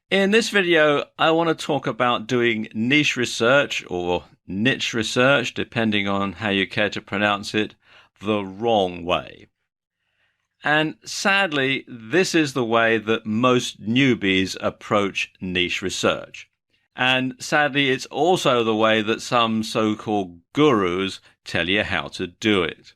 In this video, I want to talk about doing niche research or niche research, depending on how you care to pronounce it, the wrong way. And sadly, this is the way that most newbies approach niche research. And sadly, it's also the way that some so-called gurus tell you how to do it.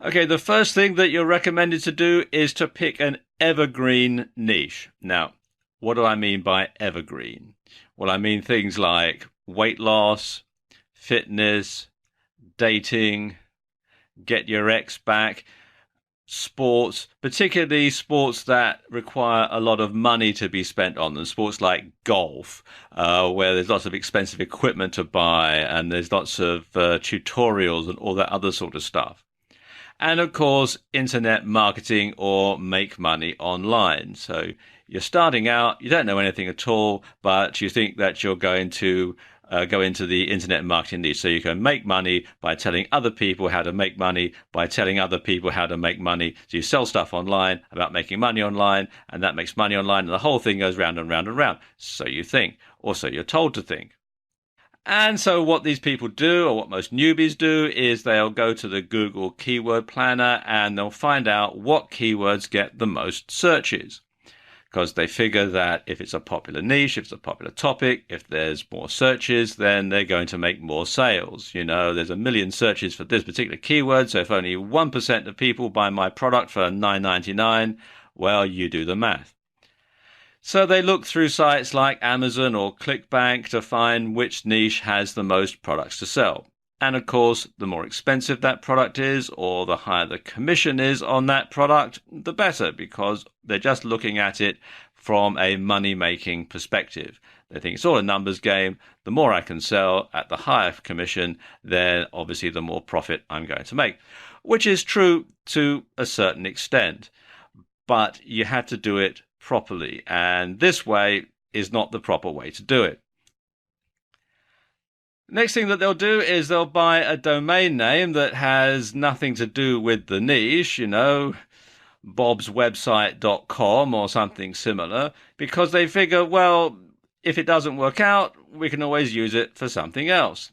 Okay, the first thing that you're recommended to do is to pick an evergreen niche. Now, what do I mean by evergreen? Well, I mean things like weight loss, fitness, dating, get your ex back, sports, particularly sports that require a lot of money to be spent on them, sports like golf, where there's lots of expensive equipment to buy and there's lots of tutorials and all that other sort of stuff. And of course, internet marketing or make money online. So you're starting out, you don't know anything at all, but you think that you're going to go into the internet marketing niche. So you can make money by telling other people how to make money, by telling other people how to make money. So you sell stuff online about making money online, and that makes money online, and the whole thing goes round and round and round. So you think, or so you're told to think. And so what these people do, or what most newbies do, is they'll go to the Google Keyword Planner and they'll find out what keywords get the most searches. Because they figure that if it's a popular niche, if it's a popular topic, if there's more searches, then they're going to make more sales. You know, there's a million searches for this particular keyword, so if only 1% of people buy my product for $9.99, well, you do the math. So they look through sites like Amazon or ClickBank to find which niche has the most products to sell. And of course, the more expensive that product is, or the higher the commission is on that product, the better, because they're just looking at it from a money-making perspective. They think it's all a numbers game. The more I can sell at the higher commission, then obviously the more profit I'm going to make, which is true to a certain extent. But you have to do it properly, and this way is not the proper way to do it. Next thing that they'll do is they'll buy a domain name that has nothing to do with the niche, you know, bobswebsite.com or something similar, because they figure, well, if it doesn't work out, we can always use it for something else.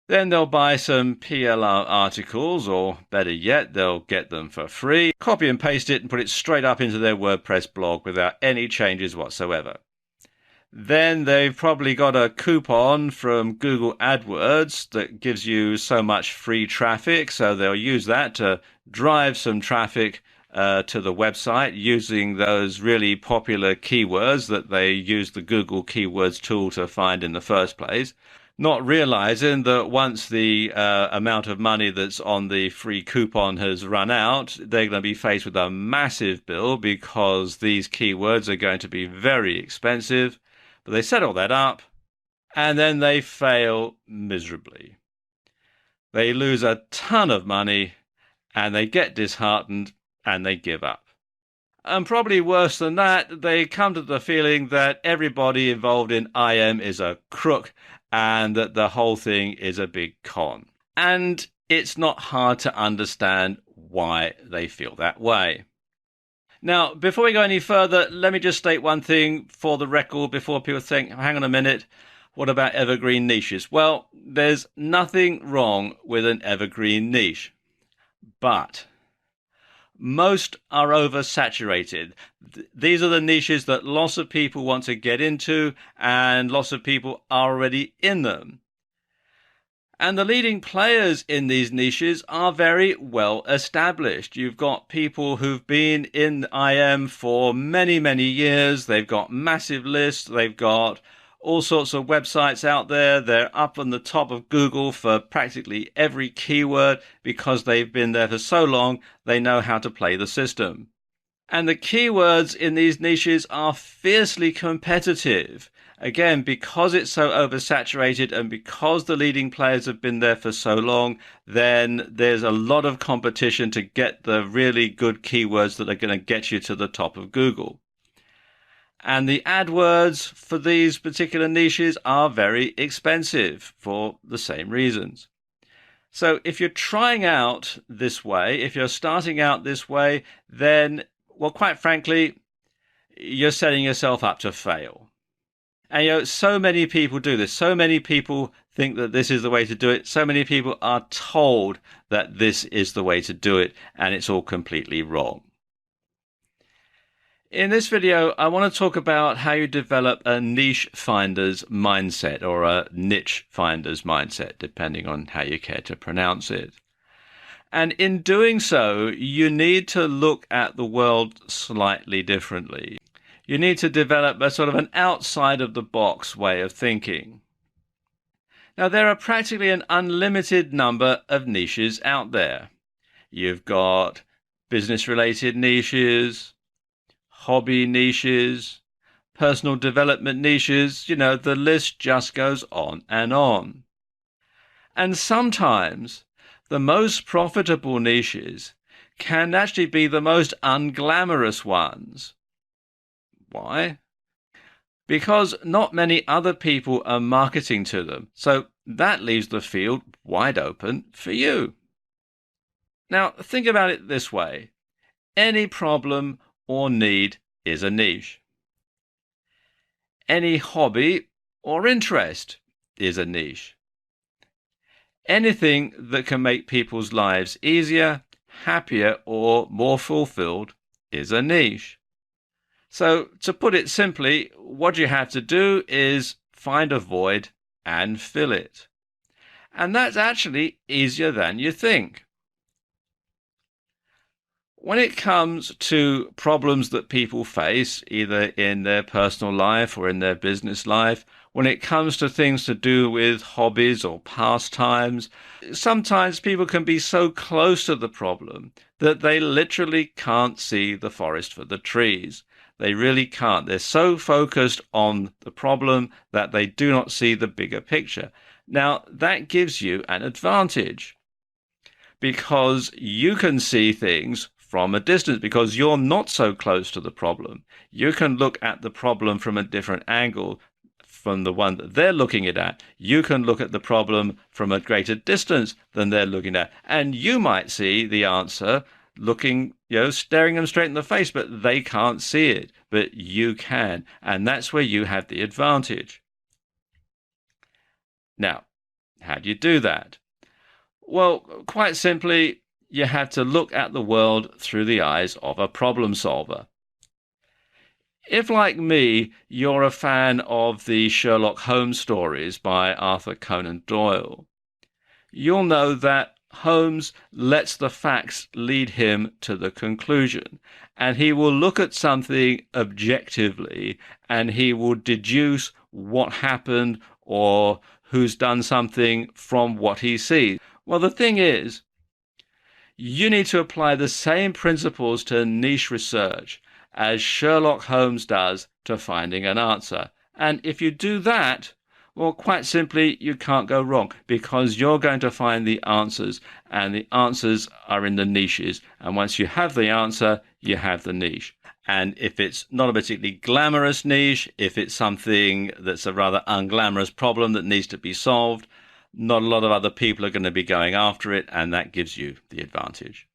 Then they'll buy some PLR articles, or better yet, they'll get them for free, copy and paste it and put it straight up into their WordPress blog without any changes whatsoever. Then they've probably got a coupon from Google AdWords that gives you so much free traffic, so they'll use that to drive some traffic to the website using those really popular keywords that they use the Google Keywords tool to find in the first place, not realizing that once the amount of money that's on the free coupon has run out, they're going to be faced with a massive bill because these keywords are going to be very expensive. But they set all that up, and then they fail miserably. They lose a ton of money, and they get disheartened, and they give up. And probably worse than that, they come to the feeling that everybody involved in IM is a crook, and that the whole thing is a big con. And it's not hard to understand why they feel that way. Now, before we go any further, let me just state one thing for the record before people think, hang on a minute, what about evergreen niches? Well, there's nothing wrong with an evergreen niche, but most are oversaturated. These are the niches that lots of people want to get into, and lots of people are already in them. And the leading players in these niches are very well established. You've got people who've been in IM for many, many years. They've got massive lists. They've got all sorts of websites out there. They're up on the top of Google for practically every keyword because they've been there for so long, they know how to play the system. And the keywords in these niches are fiercely competitive. Again, because it's so oversaturated and because the leading players have been there for so long, then there's a lot of competition to get the really good keywords that are going to get you to the top of Google. And the AdWords for these particular niches are very expensive for the same reasons. So if you're trying out this way, if you're starting out this way, then, well, quite frankly, you're setting yourself up to fail. And so many people do this. So many people think that this is the way to do it. So many people are told that this is the way to do it, and it's all completely wrong. In this video, I want to talk about how you develop a niche finder's mindset, or a niche finder's mindset, depending on how you care to pronounce it. And in doing so, you need to look at the world slightly differently. You need to develop a sort of an outside of the box way of thinking. Now, there are practically an unlimited number of niches out there. You've got business-related niches, hobby niches, personal development niches, the list just goes on and on. And sometimes the most profitable niches can actually be the most unglamorous ones. Why? Because not many other people are marketing to them, so that leaves the field wide open for you. Now, think about it this way. Any problem or need is a niche. Any hobby or interest is a niche. Anything that can make people's lives easier, happier, or more fulfilled is a niche. So, to put it simply, what you have to do is find a void and fill it. And that's actually easier than you think. When it comes to problems that people face, either in their personal life or in their business life, when it comes to things to do with hobbies or pastimes, sometimes people can be so close to the problem that they literally can't see the forest for the trees. They really can't. They're so focused on the problem that they do not see the bigger picture. Now, that gives you an advantage because you can see things from a distance because you're not so close to the problem. You can look at the problem from a different angle from the one that they're looking at. You can look at the problem from a greater distance than they're looking at. And you might see the answer looking, staring them straight in the face, but they can't see it, but you can. And that's where you have the advantage. Now, how do you do that? Well, quite simply, you have to look at the world through the eyes of a problem solver. If, like me, you're a fan of the Sherlock Holmes stories by Arthur Conan Doyle, you'll know that Holmes lets the facts lead him to the conclusion, and he will look at something objectively and he will deduce what happened or who's done something from what he sees. Well, the thing is, you need to apply the same principles to niche research as Sherlock Holmes does to finding an answer. And if you do that, well, quite simply, you can't go wrong because you're going to find the answers, and the answers are in the niches. And once you have the answer, you have the niche. And if it's not a particularly glamorous niche, if it's something that's a rather unglamorous problem that needs to be solved, not a lot of other people are going to be going after it, and that gives you the advantage.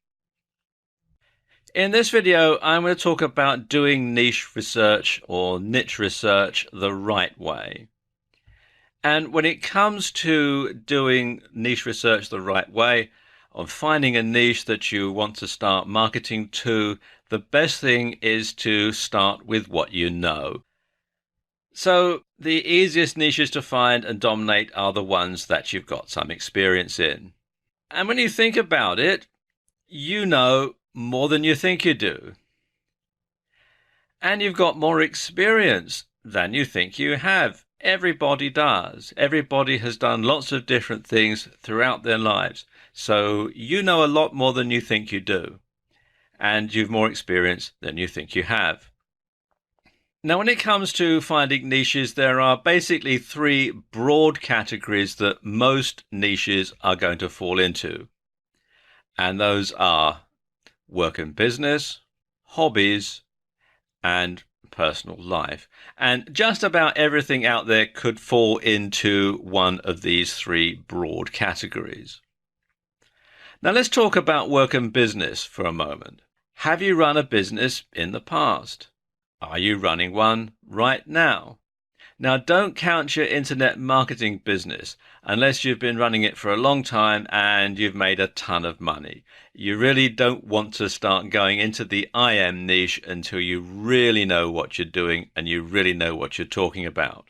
In this video, I'm going to talk about doing niche research or niche research the right way. And when it comes to doing niche research the right way, of finding a niche that you want to start marketing to, the best thing is to start with what you know. So the easiest niches to find and dominate are the ones that you've got some experience in. And when you think about it, you know more than you think you do. And you've got more experience than you think you have. Everybody does. Everybody has done lots of different things throughout their lives. So you know a lot more than you think you do. And you've more experience than you think you have. Now, when it comes to finding niches, there are basically three broad categories that most niches are going to fall into. And those are work and business, hobbies, and personal life. And just about everything out there could fall into one of these three broad categories. Now let's talk about work and business for a moment. Have you run a business in the past? Are you running one right now? Now, don't count your internet marketing business unless you've been running it for a long time and you've made a ton of money. You really don't want to start going into the IM niche until you really know what you're doing and you really know what you're talking about.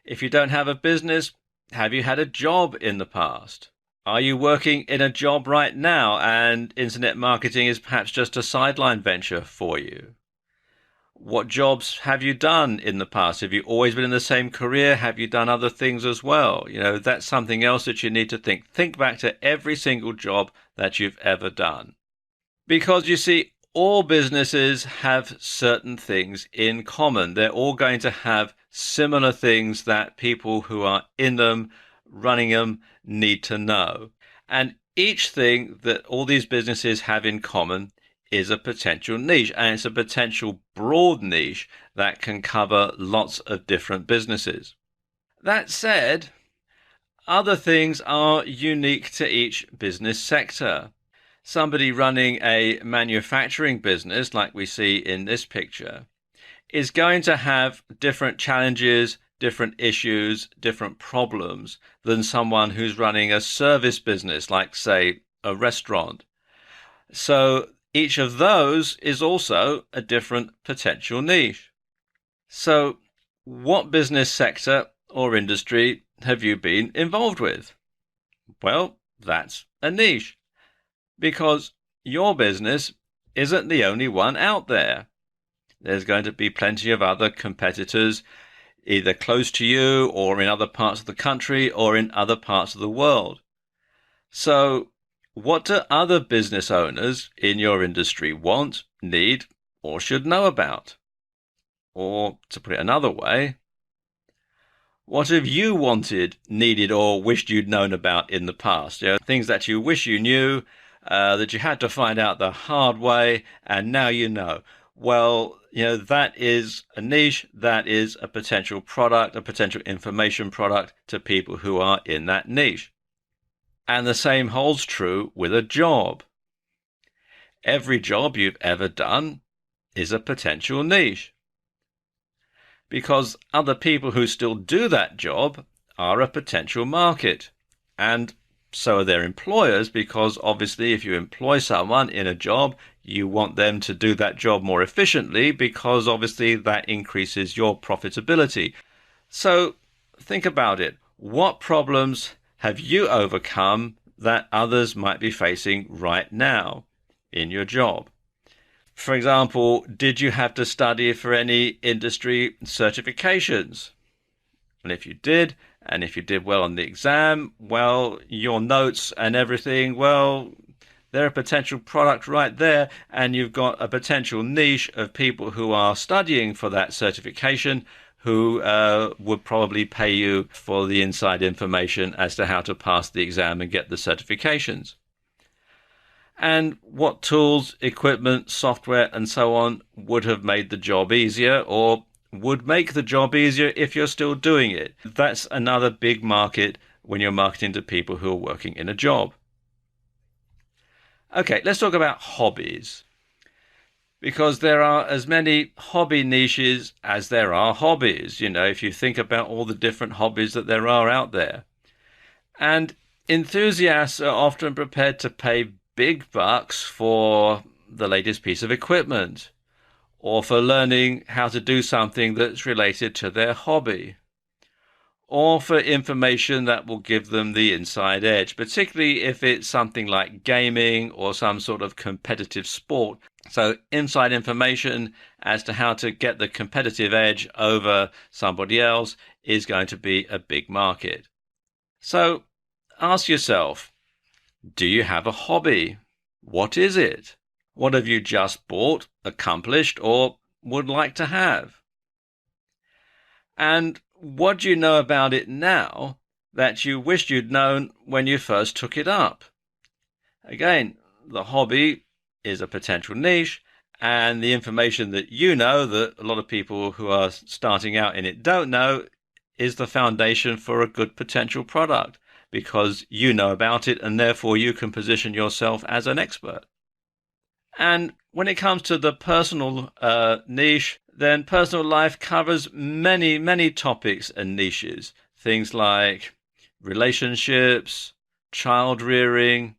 If you don't have a business, have you had a job in the past? Are you working in a job right now and internet marketing is perhaps just a sideline venture for you? What jobs have you done in the past? Have you always been in the same career? Have you done other things as well? That's something else that you need to think. Think back to every single job that you've ever done. Because you see, all businesses have certain things in common. They're all going to have similar things that people who are in them, running them, need to know. And each thing that all these businesses have in common is a potential niche, and it's a potential broad niche that can cover lots of different businesses. That said, other things are unique to each business sector. Somebody running a manufacturing business, like we see in this picture, is going to have different challenges, different issues, different problems than someone who's running a service business, like, say, a restaurant. So each of those is also a different potential niche. So what business sector or industry have you been involved with? Well, that's a niche, because your business isn't the only one out there. There's going to be plenty of other competitors, either close to you or in other parts of the country or in other parts of the world. So what do other business owners in your industry want, need, or should know about? Or, to put it another way, what have you wanted, needed, or wished you'd known about in the past? Things that you wish you knew, that you had to find out the hard way, and now you know. Well, that is a niche, that is a potential product, a potential information product to people who are in that niche. And the same holds true with a job. Every job you've ever done is a potential niche, because other people who still do that job are a potential market. And so are their employers, because obviously if you employ someone in a job, you want them to do that job more efficiently, because obviously that increases your profitability. So think about it. What problems have you overcome that others might be facing right now in your job? For example, did you have to study for any industry certifications? And if you did, and if you did well on the exam, well, your notes and everything, well, they're a potential product right there, and you've got a potential niche of people who are studying for that certification who would probably pay you for the inside information as to how to pass the exam and get the certifications. And what tools, equipment, software, and so on would have made the job easier, or would make the job easier if you're still doing it? That's another big market when you're marketing to people who are working in a job. Okay, let's talk about hobbies, because there are as many hobby niches as there are hobbies, if you think about all the different hobbies that there are out there. And enthusiasts are often prepared to pay big bucks for the latest piece of equipment, or for learning how to do something that's related to their hobby, or for information that will give them the inside edge, particularly if it's something like gaming or some sort of competitive sport. So inside information as to how to get the competitive edge over somebody else is going to be a big market. So ask yourself, do you have a hobby? What is it? What have you just bought, accomplished, or would like to have? And what do you know about it now that you wished you'd known when you first took it up? Again, the hobby is a potential niche, and the information that you know that a lot of people who are starting out in it don't know is the foundation for a good potential product, because you know about it and therefore you can position yourself as an expert. And when it comes to the personal niche, then personal life covers many, many topics and niches. Things like relationships, child rearing,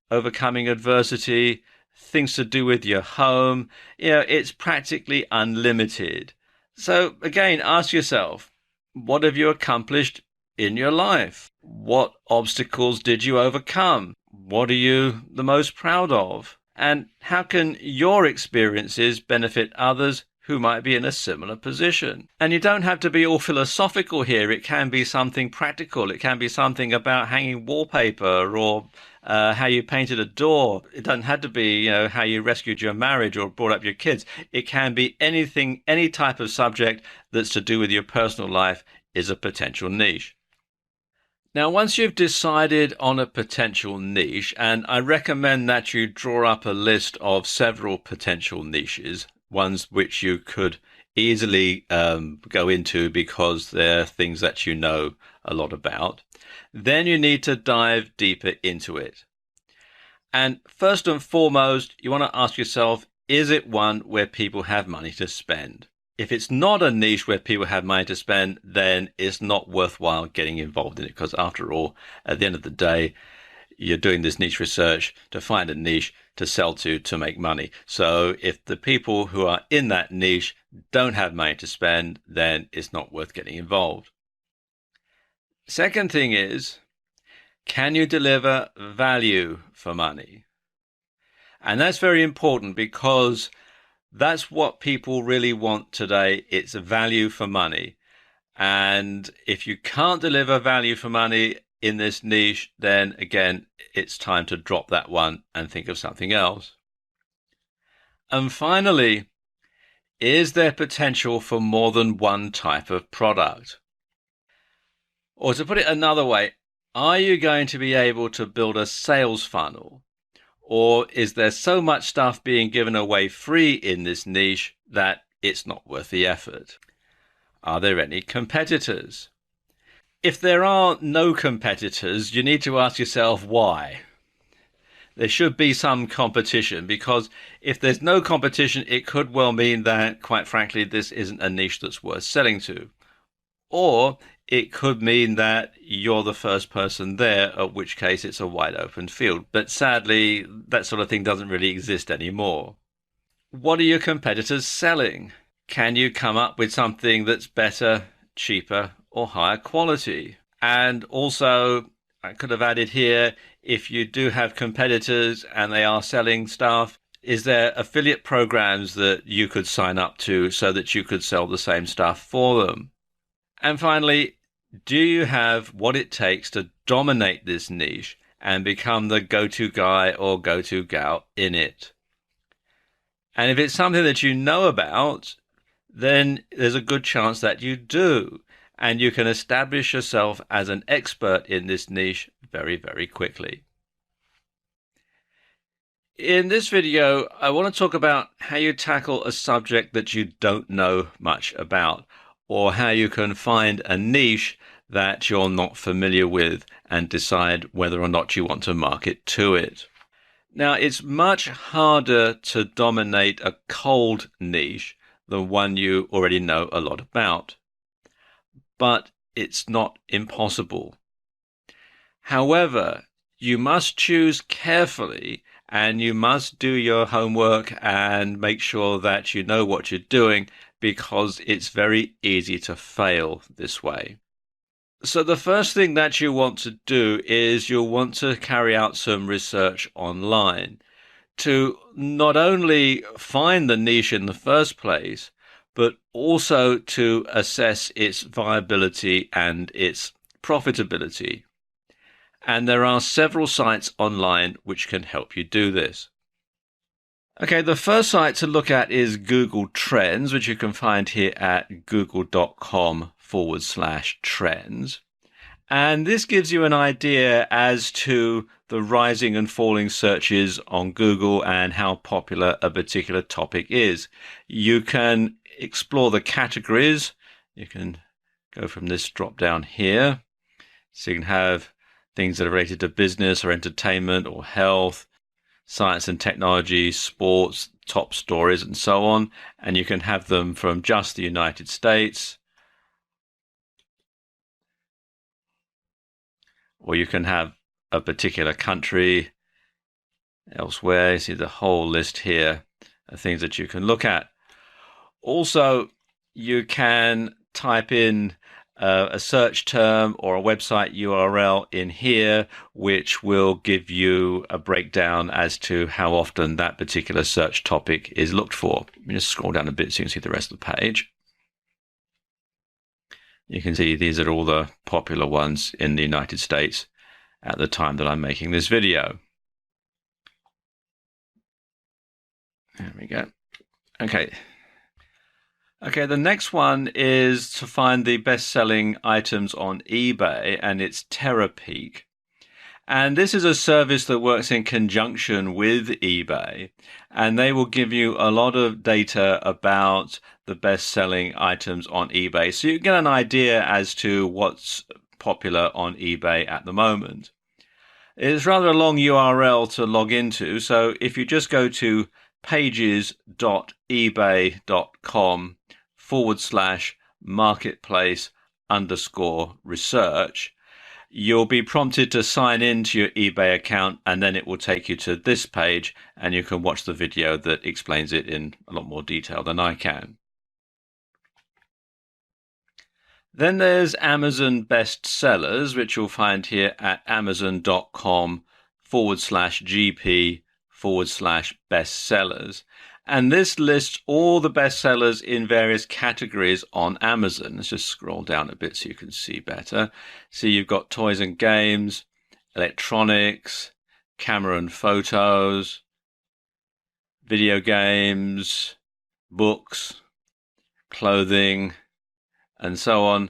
overcoming adversity, things to do with your home. It's practically unlimited. So again, ask yourself, what have you accomplished in your life? What obstacles did you overcome? What are you the most proud of? And how can your experiences benefit others who might be in a similar position? And you don't have to be all philosophical here. It can be something practical. It can be something about hanging wallpaper or how you painted a door. It doesn't have to be, how you rescued your marriage or brought up your kids. It can be anything, any type of subject that's to do with your personal life is a potential niche. Now, once you've decided on a potential niche, and I recommend that you draw up a list of several potential niches, ones which you could easily go into because they're things that you know a lot about, then you need to dive deeper into it. And first and foremost, you want to ask yourself, is it one where people have money to spend? If it's not a niche where people have money to spend, then it's not worthwhile getting involved in it, because after all, at the end of the day, you're doing this niche research to find a niche to sell to make money. So if the people who are in that niche don't have money to spend, then it's not worth getting involved. Second thing is, can you deliver value for money? And that's very important, because that's what people really want today. It's a value for money. And if you can't deliver value for money in this niche, then again, it's time to drop that one and think of something else. And finally, is there potential for more than one type of product? Or to put it another way, are you going to be able to build a sales funnel? Or is there so much stuff being given away free in this niche that it's not worth the effort? Are there any competitors? If there are no competitors, you need to ask yourself why. There should be some competition, because if there's no competition, it could well mean that, quite frankly, this isn't a niche that's worth selling to. Or it could mean that you're the first person there, at which case it's a wide open field. But sadly, that sort of thing doesn't really exist anymore. What are your competitors selling? Can you come up with something that's better, cheaper, or higher quality? And also, I could have added here, if you do have competitors and they are selling stuff, is there affiliate programs that you could sign up to so that you could sell the same stuff for them? And finally, do you have what it takes to dominate this niche and become the go-to guy or go-to gal in it? And if it's something that you know about, then there's a good chance that you do, and you can establish yourself as an expert in this niche very, very quickly. In this video, I want to talk about how you tackle a subject that you don't know much about, or how you can find a niche that you're not familiar with and decide whether or not you want to market to it. Now, it's much harder to dominate a cold niche than one you already know a lot about, but it's not impossible. However, you must choose carefully, and you must do your homework and make sure that you know what you're doing, because it's very easy to fail this way. So the first thing that you want to do is you'll want to carry out some research online to not only find the niche in the first place, but also to assess its viability and its profitability. And there are several sites online which can help you do this. Okay, the first site to look at is Google Trends, which you can find here at google.com/trends. And this gives you an idea as to the rising and falling searches on Google and how popular a particular topic is. You can explore the categories. You can go from this drop down here. So you can have things that are related to business or entertainment or health, science and technology, sports, top stories, and so on. And you can have them from just the United States, or you can have a particular country elsewhere. You see the whole list here of things that you can look at. Also, you can type in a search term or a website URL in here, which will give you a breakdown as to how often that particular search topic is looked for. Let me just scroll down a bit so you can see the rest of the page. You can see these are all the popular ones in the United States at the time that I'm making this video. There we go. Okay, the next one is to find the best-selling items on eBay, and it's Terapeak. And this is a service that works in conjunction with eBay, and they will give you a lot of data about the best-selling items on eBay. So you get an idea as to what's popular on eBay at the moment. It's rather a long URL to log into, so if you just go to pages.ebay.com/marketplace_research, you'll be prompted to sign into your eBay account, and then it will take you to this page, and you can watch the video that explains it in a lot more detail than I can. Then there's Amazon bestsellers, which you'll find here at amazon.com/GP/bestsellers. And this lists all the bestsellers in various categories on Amazon. Let's just scroll down a bit so you can see better. See, you've got toys and games, electronics, camera and photos, video games, books, clothing, and so on.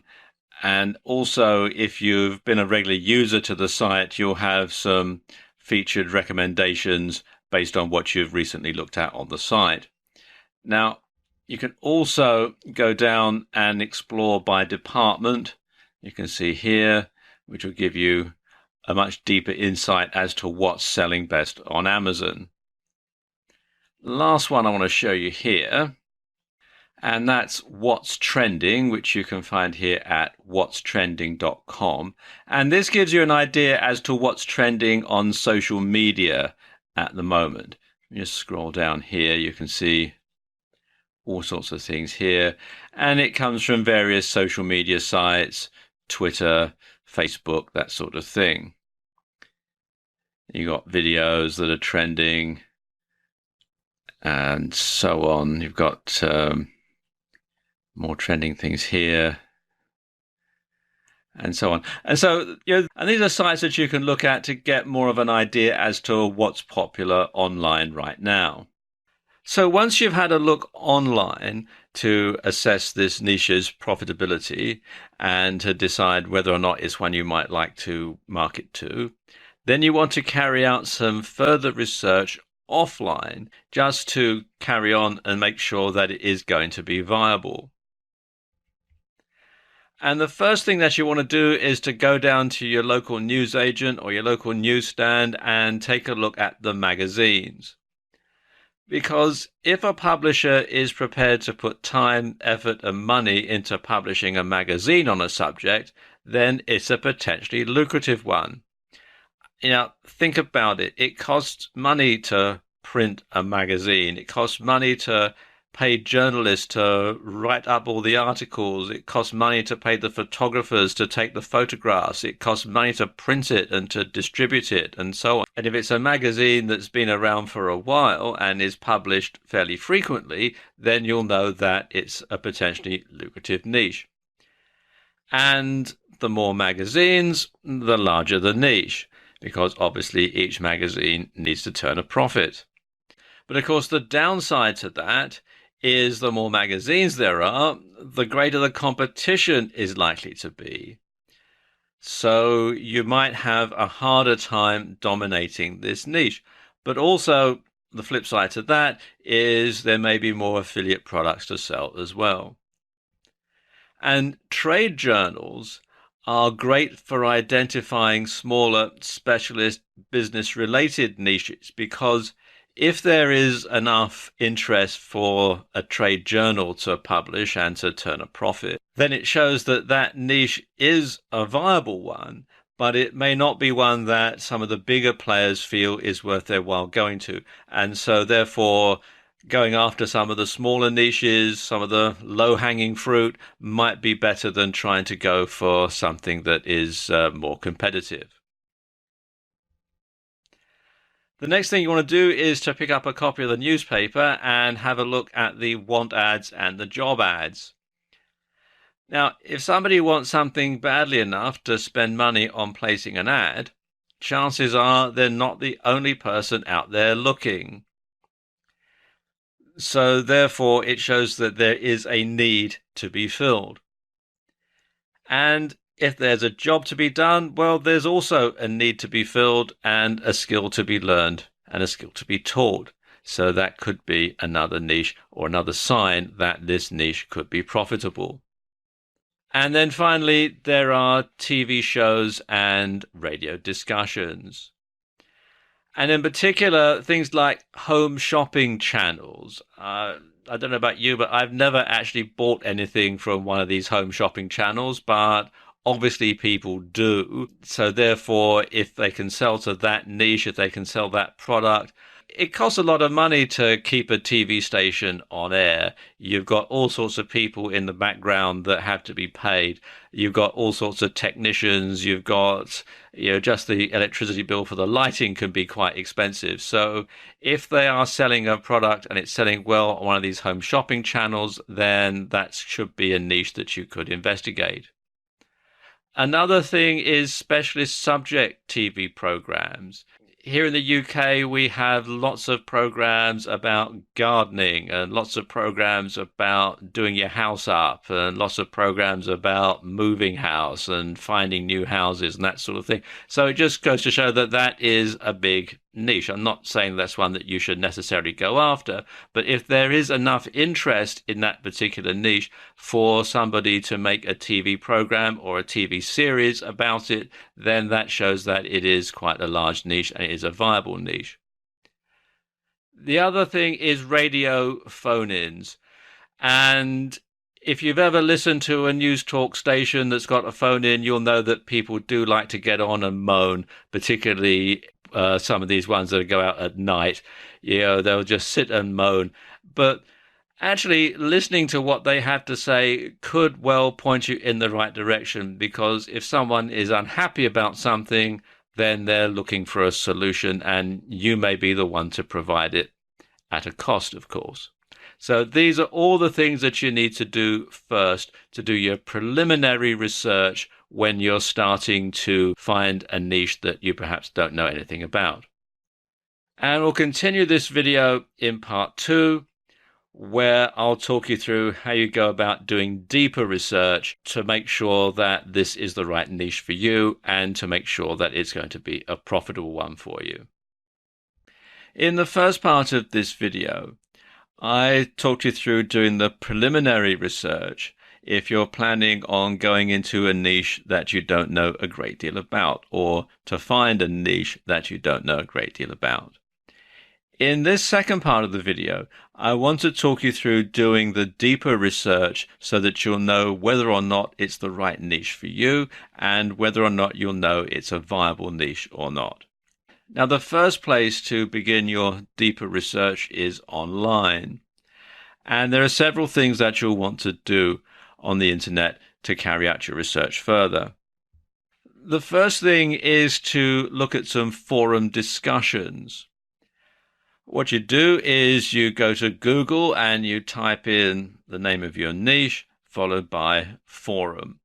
And also, if you've been a regular user to the site, you'll have some featured recommendations based on what you've recently looked at on the site. Now, you can also go down and explore by department. You can see here, which will give you a much deeper insight as to what's selling best on Amazon. Last one I want to show you here, and that's What's Trending, which you can find here at whatstrending.com. And this gives you an idea as to what's trending on social media at the moment. You just scroll down here, you can see all sorts of things here. And it comes from various social media sites, Twitter, Facebook, that sort of thing. You got videos that are trending and so on. You've got more trending things here, and so on. And so, and these are sites that you can look at to get more of an idea as to what's popular online right now. So once you've had a look online to assess this niche's profitability and to decide whether or not it's one you might like to market to, then you want to carry out some further research offline just to carry on and make sure that it is going to be viable. And the first thing that you want to do is to go down to your local newsagent or your local newsstand and take a look at the magazines. Because if a publisher is prepared to put time, effort, and money into publishing a magazine on a subject, then it's a potentially lucrative one. Think about it. It costs money to print a magazine. It costs money to pay journalists to write up all the articles. It costs money to pay the photographers to take the photographs. It costs money to print it and to distribute it and so on. And if it's a magazine that's been around for a while and is published fairly frequently, then you'll know that it's a potentially lucrative niche. And the more magazines, the larger the niche, because obviously each magazine needs to turn a profit. But of course, the downside to that is the more magazines there are, the greater the competition is likely to be. So you might have a harder time dominating this niche. But also, the flip side to that is there may be more affiliate products to sell as well. And trade journals are great for identifying smaller specialist business-related niches, because if there is enough interest for a trade journal to publish and to turn a profit, then it shows that that niche is a viable one, but it may not be one that some of the bigger players feel is worth their while going to. And so therefore, going after some of the smaller niches, some of the low-hanging fruit, might be better than trying to go for something that is more competitive. The next thing you want to do is to pick up a copy of the newspaper and have a look at the want ads and the job ads. Now, if somebody wants something badly enough to spend money on placing an ad, chances are they're not the only person out there looking. So therefore, it shows that there is a need to be filled. And if there's a job to be done, well, there's also a need to be filled and a skill to be learned and a skill to be taught. So that could be another niche or another sign that this niche could be profitable. And then finally, there are TV shows and radio discussions. And in particular, things like home shopping channels. I don't know about you, but I've never actually bought anything from one of these home shopping channels, but obviously people do. So therefore, if they can sell to that niche, if they can sell that product, it costs a lot of money to keep a TV station on air. You've got all sorts of people in the background that have to be paid. You've got all sorts of technicians. You've got, just the electricity bill for the lighting can be quite expensive. So if they are selling a product and it's selling well on one of these home shopping channels, then that should be a niche that you could investigate. Another thing is specialist subject TV programs. Here in the UK, we have lots of programs about gardening and lots of programs about doing your house up and lots of programs about moving house and finding new houses and that sort of thing. So it just goes to show that that is a big niche. I'm not saying that's one that you should necessarily go after, but if there is enough interest in that particular niche for somebody to make a TV program or a TV series about it, then that shows that it is quite a large niche and it is a viable niche. The other thing is radio phone-ins. And if you've ever listened to a news talk station that's got a phone in, you'll know that people do like to get on and moan, particularly some of these ones that go out at night. They'll just sit and moan. But actually, listening to what they have to say could well point you in the right direction, because if someone is unhappy about something, then they're looking for a solution, and you may be the one to provide it at a cost, of course. So these are all the things that you need to do first to do your preliminary research when you're starting to find a niche that you perhaps don't know anything about. And we'll continue this video in part 2, where I'll talk you through how you go about doing deeper research to make sure that this is the right niche for you and to make sure that it's going to be a profitable one for you. In the first part of this video, I talked you through doing the preliminary research if you're planning on going into a niche that you don't know a great deal about, or to find a niche that you don't know a great deal about. In this second part of the video, I want to talk you through doing the deeper research so that you'll know whether or not it's the right niche for you and whether or not you'll know it's a viable niche or not. Now, the first place to begin your deeper research is online. And there are several things that you'll want to do on the internet to carry out your research further. The first thing is to look at some forum discussions. What you do is you go to Google and you type in the name of your niche followed by forum.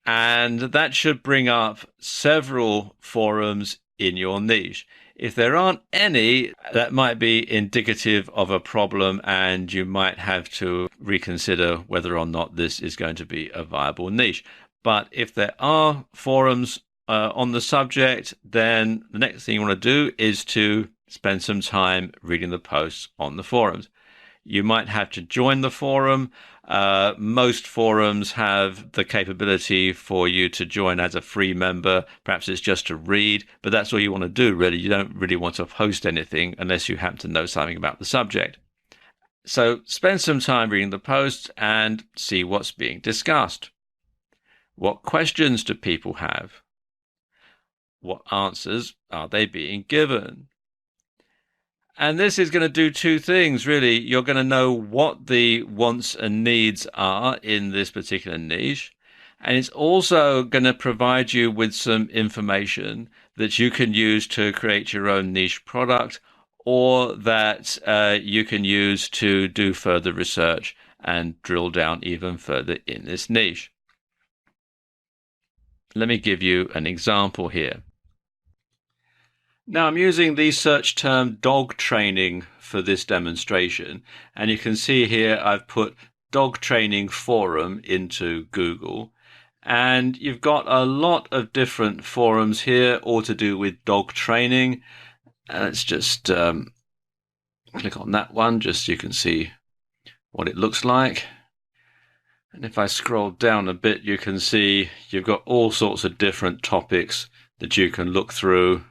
And that should bring up several forums in your niche. If there aren't any, that might be indicative of a problem, and you might have to reconsider whether or not this is going to be a viable niche. But if there are forums on the subject, then the next thing you want to do is to spend some time reading the posts on the forums. You might have to join the forum. Most forums have the capability for you to join as a free member. Perhaps it's just to read, but that's all you want to do, really. You don't really want to post anything unless you happen to know something about the subject. So spend some time reading the posts and see what's being discussed. What questions do people have? What answers are they being given? And this is going to do two things, really. You're going to know what the wants and needs are in this particular niche. And it's also going to provide you with some information that you can use to create your own niche product, or that you can use to do further research and drill down even further in this niche. Let me give you an example here. Now I'm using the search term dog training for this demonstration, and you can see here I've put dog training forum into Google, and you've got a lot of different forums here, all to do with dog training. Let's just click on that one just so you can see what it looks like. And if I scroll down a bit, you can see you've got all sorts of different topics that you can look through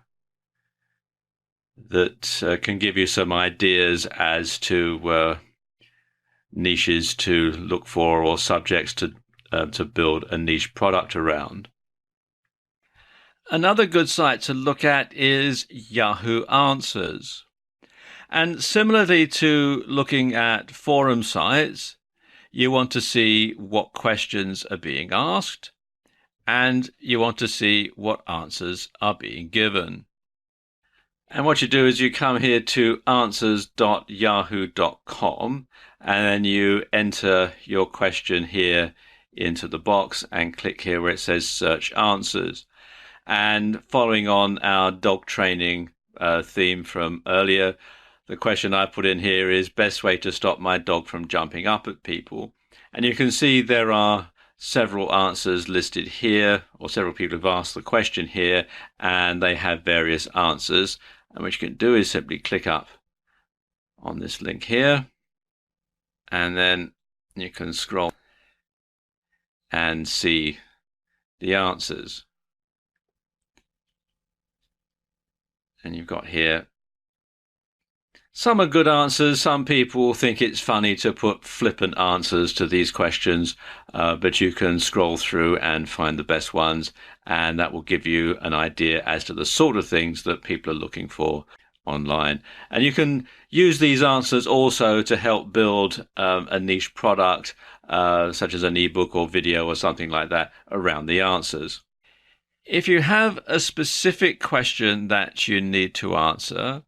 that can give you some ideas as to niches to look for or subjects to build a niche product around. Another good site to look at is Yahoo Answers. And similarly to looking at forum sites, you want to see what questions are being asked, and you want to see what answers are being given. And what you do is you come here to answers.yahoo.com, and then you enter your question here into the box and click here where it says search answers. And following on our dog training theme from earlier, the question I put in here is best way to stop my dog from jumping up at people. And you can see there are several answers listed here, or several people have asked the question here, and they have various answers. And what you can do is simply click up on this link here, and then you can scroll and see the answers. And you've got here, some are good answers. Some people think it's funny to put flippant answers to these questions, but you can scroll through and find the best ones, and that will give you an idea as to the sort of things that people are looking for online. And you can use these answers also to help build a niche product, such as an ebook or video or something like that around the answers. If you have a specific question that you need to answer,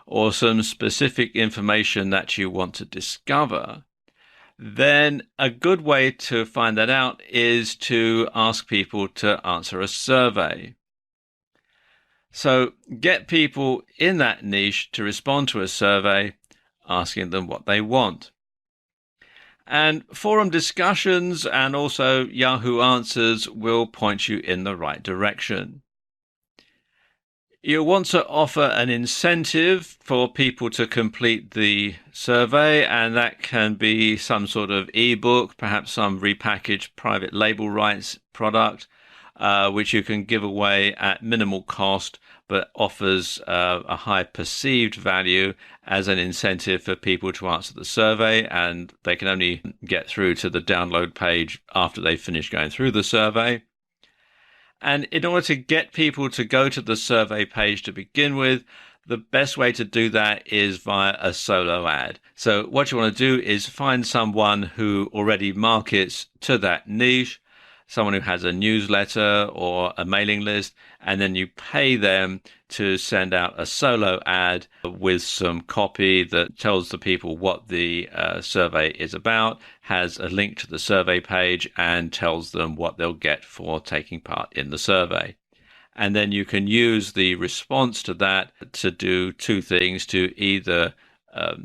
or some specific information that you want to discover, then a good way to find that out is to ask people to answer a survey. So get people in that niche to respond to a survey, asking them what they want. And forum discussions and also Yahoo Answers will point you in the right direction. You'll want to offer an incentive for people to complete the survey, and that can be some sort of ebook, perhaps some repackaged private label rights product, which you can give away at minimal cost, but offers a high perceived value as an incentive for people to answer the survey, and they can only get through to the download page after they've finished going through the survey. And in order to get people to go to the survey page to begin with, the best way to do that is via a solo ad. So what you want to do is find someone who already markets to that niche, someone who has a newsletter or a mailing list, and then you pay them to send out a solo ad with some copy that tells the people what the survey is about, has a link to the survey page, and tells them what they'll get for taking part in the survey. And then you can use the response to that to do two things: to either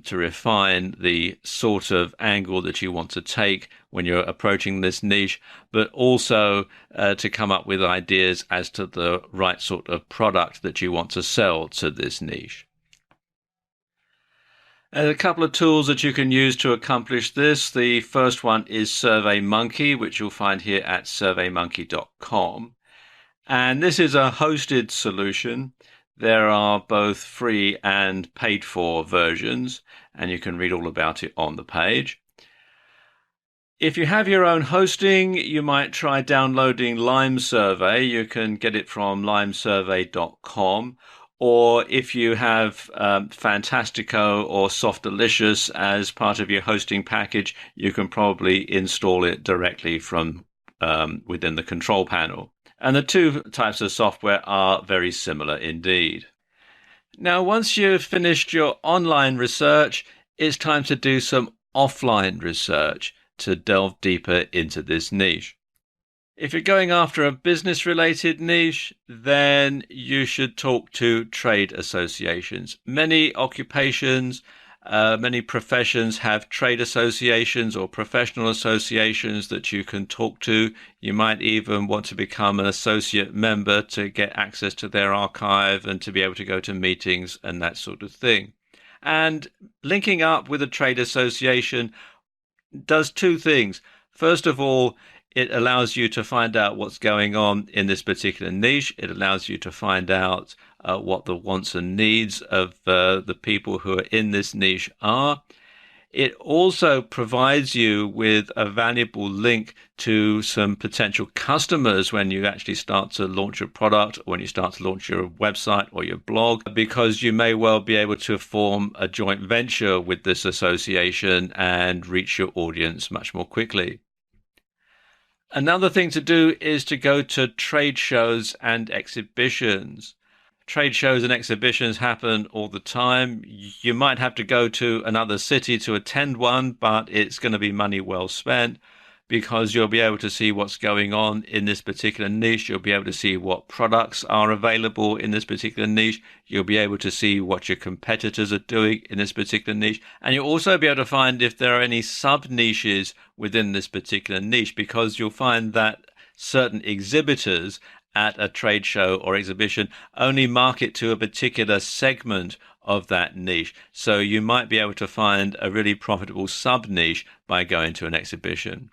to refine the sort of angle that you want to take when you're approaching this niche, but also to come up with ideas as to the right sort of product that you want to sell to this niche. There's a couple of tools that you can use to accomplish this. The first one is SurveyMonkey, which you'll find here at surveymonkey.com. And this is a hosted solution. There are both free and paid for versions, and you can read all about it on the page. If you have your own hosting, you might try downloading Lime Survey. You can get it from limesurvey.com. Or if you have Fantastico or Softalicious as part of your hosting package, you can probably install it directly from within the control panel. And the two types of software are very similar indeed. Now, once you've finished your online research, it's time to do some offline research to delve deeper into this niche. If you're going after a business-related niche, then you should talk to trade associations. Many occupations, many professions have trade associations or professional associations that you can talk to. You might even want to become an associate member to get access to their archive and to be able to go to meetings and that sort of thing. And linking up with a trade association does two things. First of all, it allows you to find out what's going on in this particular niche. It allows you to find out what the wants and needs of the people who are in this niche are. It also provides you with a valuable link to some potential customers when you actually start to launch a product, or when you start to launch your website or your blog, because you may well be able to form a joint venture with this association and reach your audience much more quickly. Another thing to do is to go to trade shows and exhibitions. Trade shows and exhibitions happen all the time. You might have to go to another city to attend one, but it's going to be money well spent because you'll be able to see what's going on in this particular niche. You'll be able to see what products are available in this particular niche. You'll be able to see what your competitors are doing in this particular niche. And you'll also be able to find if there are any sub-niches within this particular niche, because you'll find that certain exhibitors at a trade show or exhibition only market to a particular segment of that niche. So you might be able to find a really profitable sub-niche by going to an exhibition.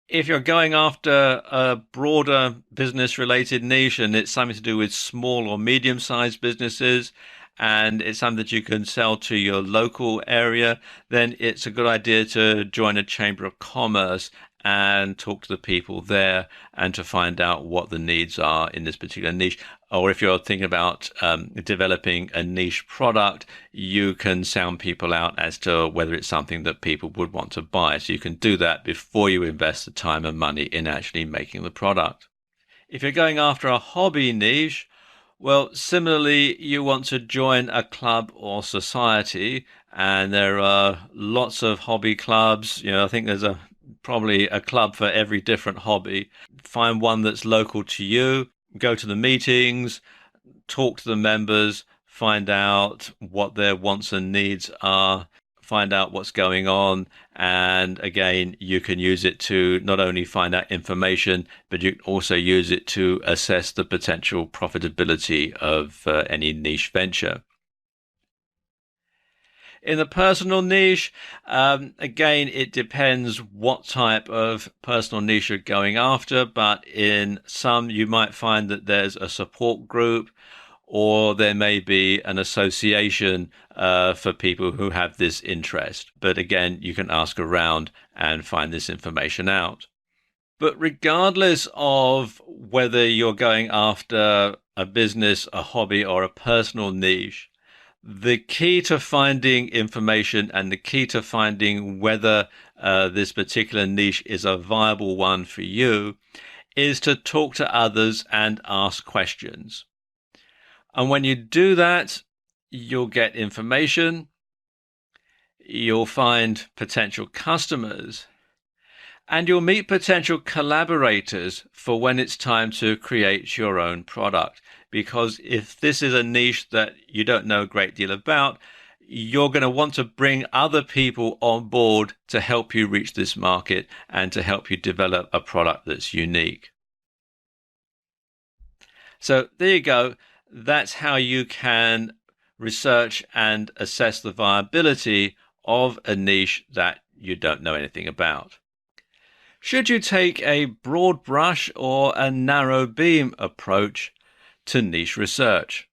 If you're going after a broader business-related niche and it's something to do with small or medium-sized businesses, and it's something that you can sell to your local area, then it's a good idea to join a chamber of commerce and talk to the people there and to find out what the needs are in this particular niche. Or if you're thinking about developing a niche product, you can sound people out as to whether it's something that people would want to buy. So you can do that before you invest the time and money in actually making the product. If you're going after a hobby niche, well, similarly, you want to join a club or society, and there are lots of hobby clubs. I think there's probably a club for every different hobby. Find one that's local to you, go to the meetings, talk to the members, find out what their wants and needs are, find out what's going on. And again, you can use it to not only find out information, but you can also use it to assess the potential profitability of any niche venture. In the personal niche, again, it depends what type of personal niche you're going after, but in some you might find that there's a support group, or there may be an association for people who have this interest. But again, you can ask around and find this information out. But regardless of whether you're going after a business, a hobby, or a personal niche, the key to finding information and the key to finding whether this particular niche is a viable one for you is to talk to others and ask questions. And when you do that, you'll get information, you'll find potential customers, and you'll meet potential collaborators for when it's time to create your own product. Because if this is a niche that you don't know a great deal about, you're going to want to bring other people on board to help you reach this market and to help you develop a product that's unique. So there you go. That's how you can research and assess the viability of a niche that you don't know anything about. Should you take a broad brush or a narrow beam approach to niche research?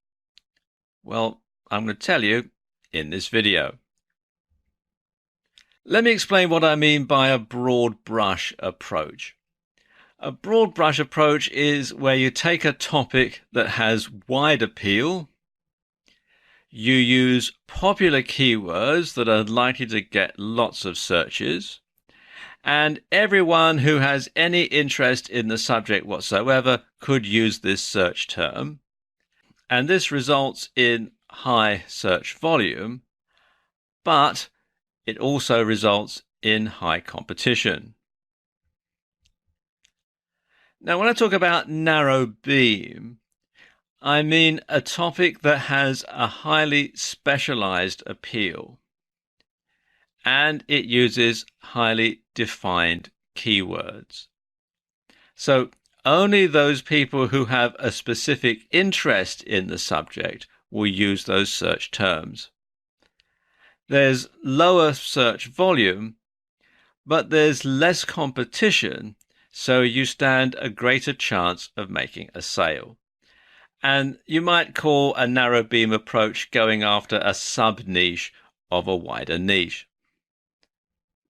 Well, I'm going to tell you in this video. Let me explain what I mean by a broad brush approach. A broad brush approach is where you take a topic that has wide appeal, you use popular keywords that are likely to get lots of searches, and everyone who has any interest in the subject whatsoever could use this search term. And this results in high search volume, but it also results in high competition. Now, when I talk about narrow beam, I mean a topic that has a highly specialized appeal, and it uses highly defined keywords. So only those people who have a specific interest in the subject will use those search terms. There's lower search volume, but there's less competition, so you stand a greater chance of making a sale. And you might call a narrow beam approach going after a sub-niche of a wider niche.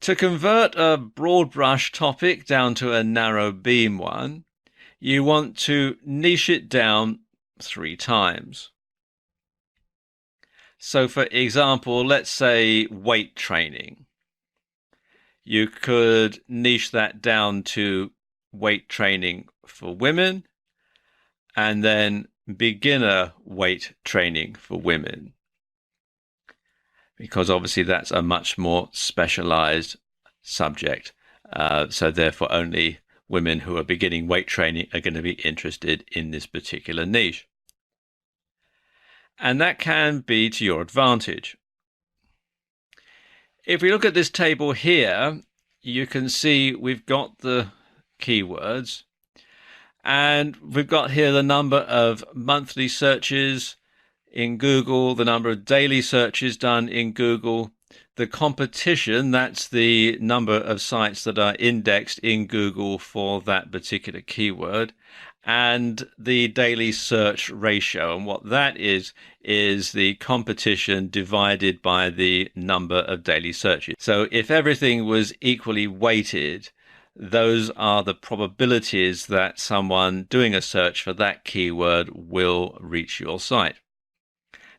To convert a broad brush topic down to a narrow beam one, you want to niche it down 3 times. So for example, let's say weight training. You could niche that down to weight training for women and then beginner weight training for women, because obviously that's a much more specialized subject. So therefore only women who are beginning weight training are going to be interested in this particular niche. And that can be to your advantage. If we look at this table here, you can see we've got the keywords, and we've got here the number of monthly searches in Google, the number of daily searches done in Google, the competition, that's the number of sites that are indexed in Google for that particular keyword, and the daily search ratio. And what that is the competition divided by the number of daily searches. So if everything was equally weighted, those are the probabilities that someone doing a search for that keyword will reach your site.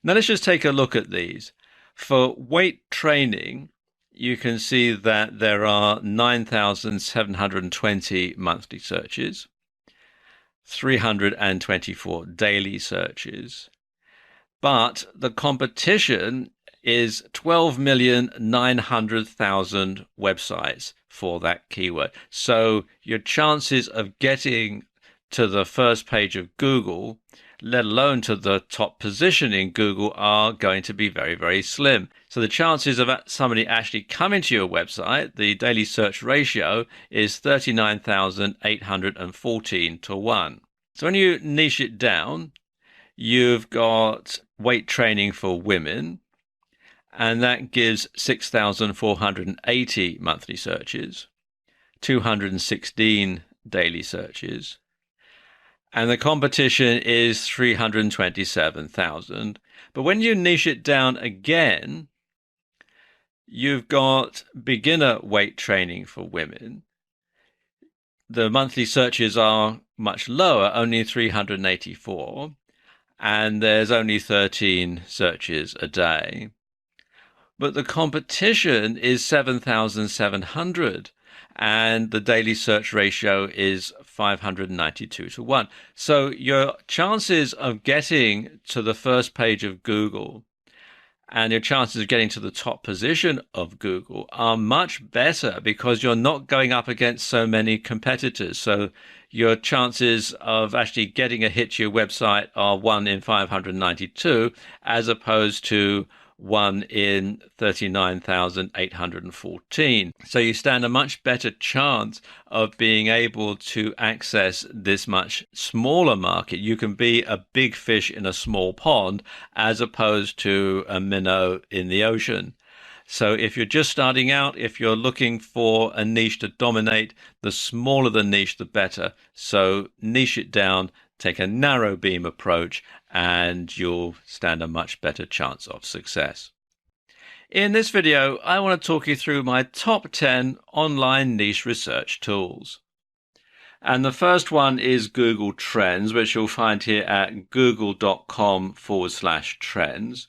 Now let's just take a look at these. For weight training, you can see that there are 9,720 monthly searches, 324 daily searches, but the competition is 12,900,000 websites for that keyword. So your chances of getting to the first page of Google, let alone to the top position in Google, are going to be very, very slim. So the chances of somebody actually coming to your website, the daily search ratio, is 39,814 to 1. So when you niche it down, you've got weight training for women, and that gives 6,480 monthly searches, 216 daily searches, and the competition is 327,000. But when you niche it down again, you've got beginner weight training for women. The monthly searches are much lower, only 384, and there's only 13 searches a day. But the competition is 7,700, and the daily search ratio is 592 to 1. So your chances of getting to the first page of Google and your chances of getting to the top position of Google are much better because you're not going up against so many competitors. So your chances of actually getting a hit to your website are 1 in 592, as opposed to 1 in 39,814. So you stand a much better chance of being able to access this much smaller market. You can be a big fish in a small pond as opposed to a minnow in the ocean. So if you're just starting out, if you're looking for a niche to dominate, the smaller the niche, the better. So niche it down, take a narrow beam approach, and you'll stand a much better chance of success. In this video, I want to talk you through my top 10 online niche research tools. And the first one is Google Trends, which you'll find here at google.com/trends.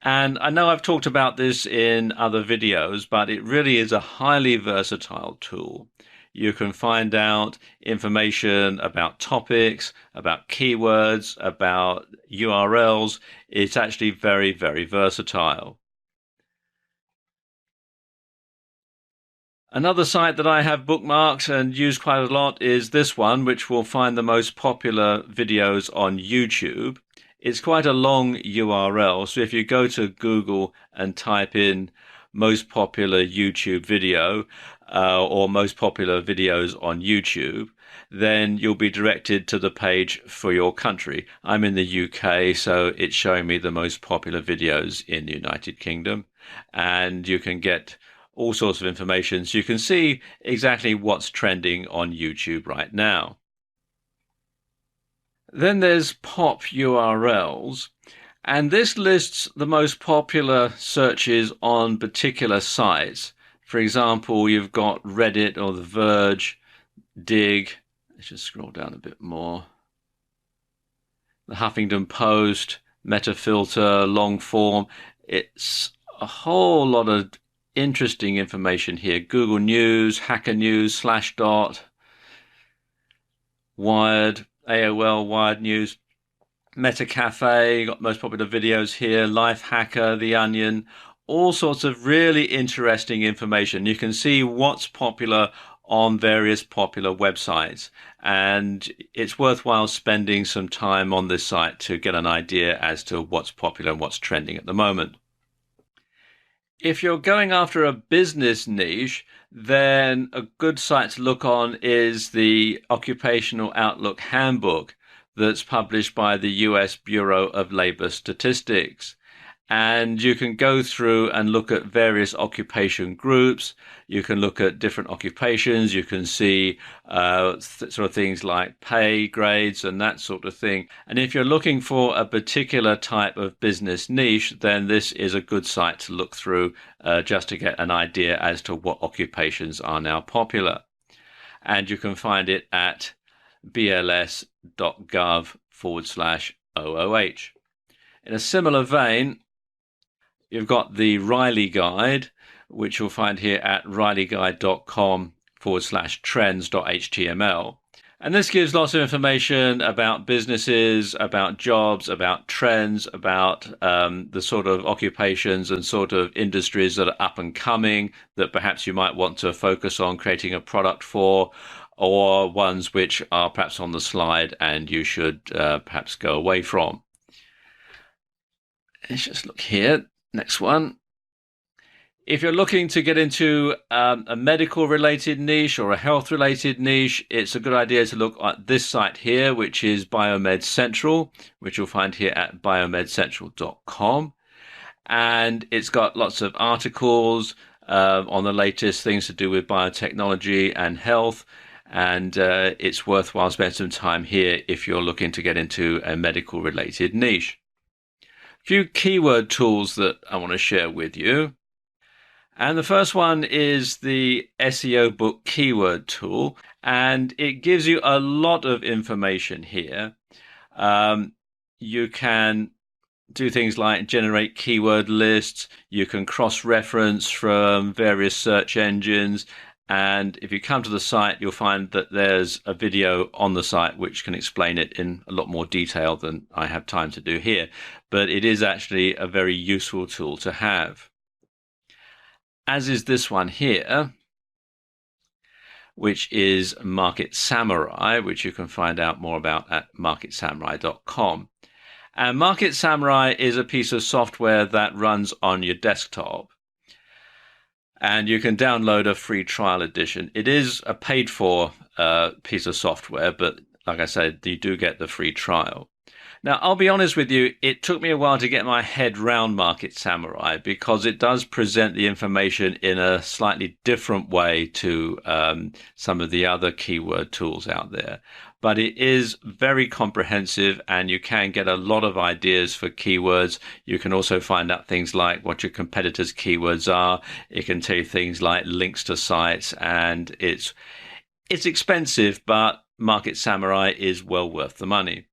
And I know I've talked about this in other videos, but it really is a highly versatile tool. You can find out information about topics, about keywords, about URLs. It's actually very, very versatile. Another site that I have bookmarked and use quite a lot is this one, which will find the most popular videos on YouTube. It's quite a long URL, so if you go to Google and type in most popular YouTube video or most popular videos on YouTube, then you'll be directed to the page for your country. I'm in the UK, so it's showing me the most popular videos in the United Kingdom, and you can get all sorts of information, so you can see exactly what's trending on YouTube right now. Then there's Pop URLs, and this lists the most popular searches on particular sites. For example, you've got Reddit or The Verge, Dig. Let's just scroll down a bit more. The Huffington Post, Metafilter, Longform. It's a whole lot of interesting information here. Google News, Hacker News, Slashdot, Wired, AOL, Wired News, MetaCafe, got most popular videos here, Lifehacker, The Onion, all sorts of really interesting information. You can see what's popular on various popular websites, and it's worthwhile spending some time on this site to get an idea as to what's popular and what's trending at the moment. If you're going after a business niche, then a good site to look on is the Occupational Outlook Handbook that's published by the US Bureau of Labor Statistics. And you can go through and look at various occupation groups. You can look at different occupations. You can see sort of things like pay grades and that sort of thing. And if you're looking for a particular type of business niche, then this is a good site to look through just to get an idea as to what occupations are now popular. And you can find it at bls.gov/OOH. In a similar vein, you've got the Riley Guide, which you'll find here at rileyguide.com/trends.html. And this gives lots of information about businesses, about jobs, about trends, about the sort of occupations and sort of industries that are up and coming that perhaps you might want to focus on creating a product for, or ones which are perhaps on the slide and you should perhaps go away from. Let's just look here. Next one. If you're looking to get into a medical related niche or a health related niche, it's a good idea to look at this site here, which is Biomed Central, which you'll find here at biomedcentral.com. And it's got lots of articles on the latest things to do with biotechnology and health. And it's worthwhile spending some time here if you're looking to get into a medical related niche. Few keyword tools that I want to share with you. And the first one is the SEO Book keyword tool, and it gives you a lot of information here. You can do things like generate keyword lists, you can cross-reference from various search engines, and if you come to the site, you'll find that there's a video on the site which can explain it in a lot more detail than I have time to do here. But it is actually a very useful tool to have. As is this one here, which is Market Samurai, which you can find out more about at marketsamurai.com. And Market Samurai is a piece of software that runs on your desktop. And you can download a free trial edition. It is a paid for piece of software, but like I said, you do get the free trial. Now, I'll be honest with you, it took me a while to get my head round Market Samurai because it does present the information in a slightly different way to some of the other keyword tools out there. But it is very comprehensive and you can get a lot of ideas for keywords. You can also find out things like what your competitors' keywords are. It can tell you things like links to sites, and it's expensive, but Market Samurai is well worth the money.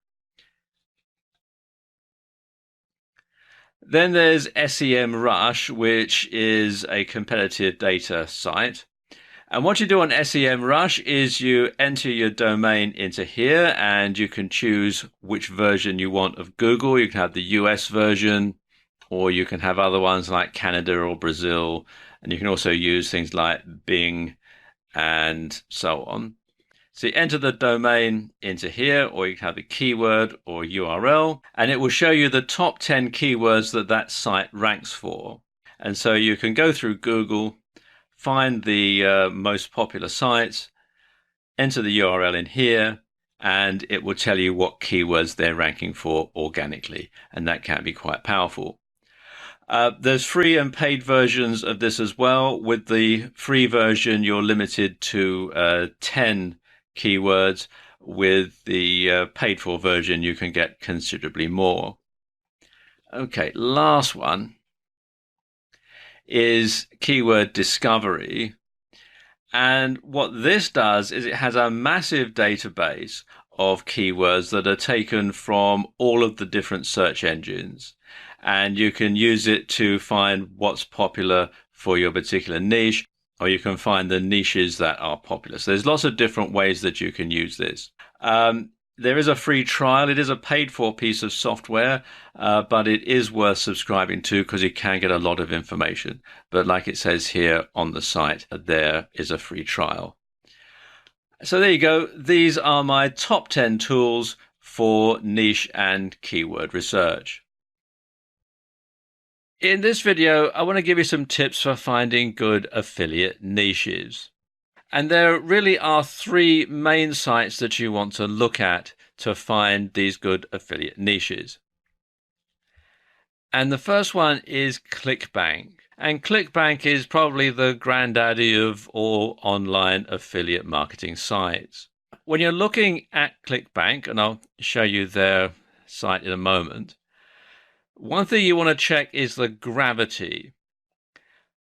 Then there's SEMrush, which is a competitive data site. And what you do on SEMrush is you enter your domain into here and you can choose which version you want of Google. You can have the US version, or you can have other ones like Canada or Brazil. And you can also use things like Bing and so on. So you enter the domain into here, or you can have the keyword or URL, and it will show you the top 10 keywords that site ranks for. And so you can go through Google, find the most popular sites, enter the URL in here, and it will tell you what keywords they're ranking for organically, and that can be quite powerful. There's free and paid versions of this as well. With the free version, you're limited to 10 keywords. With the paid for version, you can get considerably more. Okay, last one is keyword discovery. And what this does is it has a massive database of keywords that are taken from all of the different search engines. And you can use it to find what's popular for your particular niche, or you can find the niches that are popular. So there's lots of different ways that you can use this. There is a free trial. It is a paid for piece of software, but it is worth subscribing to because you can get a lot of information. But like it says here on the site, there is a free trial. So there you go. These are my top 10 tools for niche and keyword research. In this video, I want to give you some tips for finding good affiliate niches. And there really are three main sites that you want to look at to find these good affiliate niches. And the first one is ClickBank. And ClickBank is probably the granddaddy of all online affiliate marketing sites. When you're looking at ClickBank, and I'll show you their site in a moment, one thing you want to check is the gravity.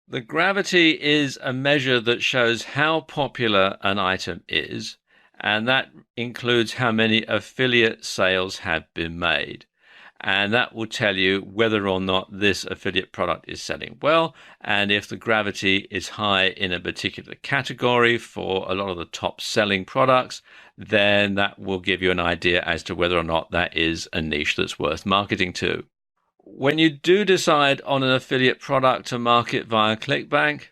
The gravity is a measure that shows how popular an item is, and that includes how many affiliate sales have been made. And that will tell you whether or not this affiliate product is selling well, and if the gravity is high in a particular category for a lot of the top selling products, then that will give you an idea as to whether or not that is a niche that's worth marketing to. When you do decide on an affiliate product to market via ClickBank,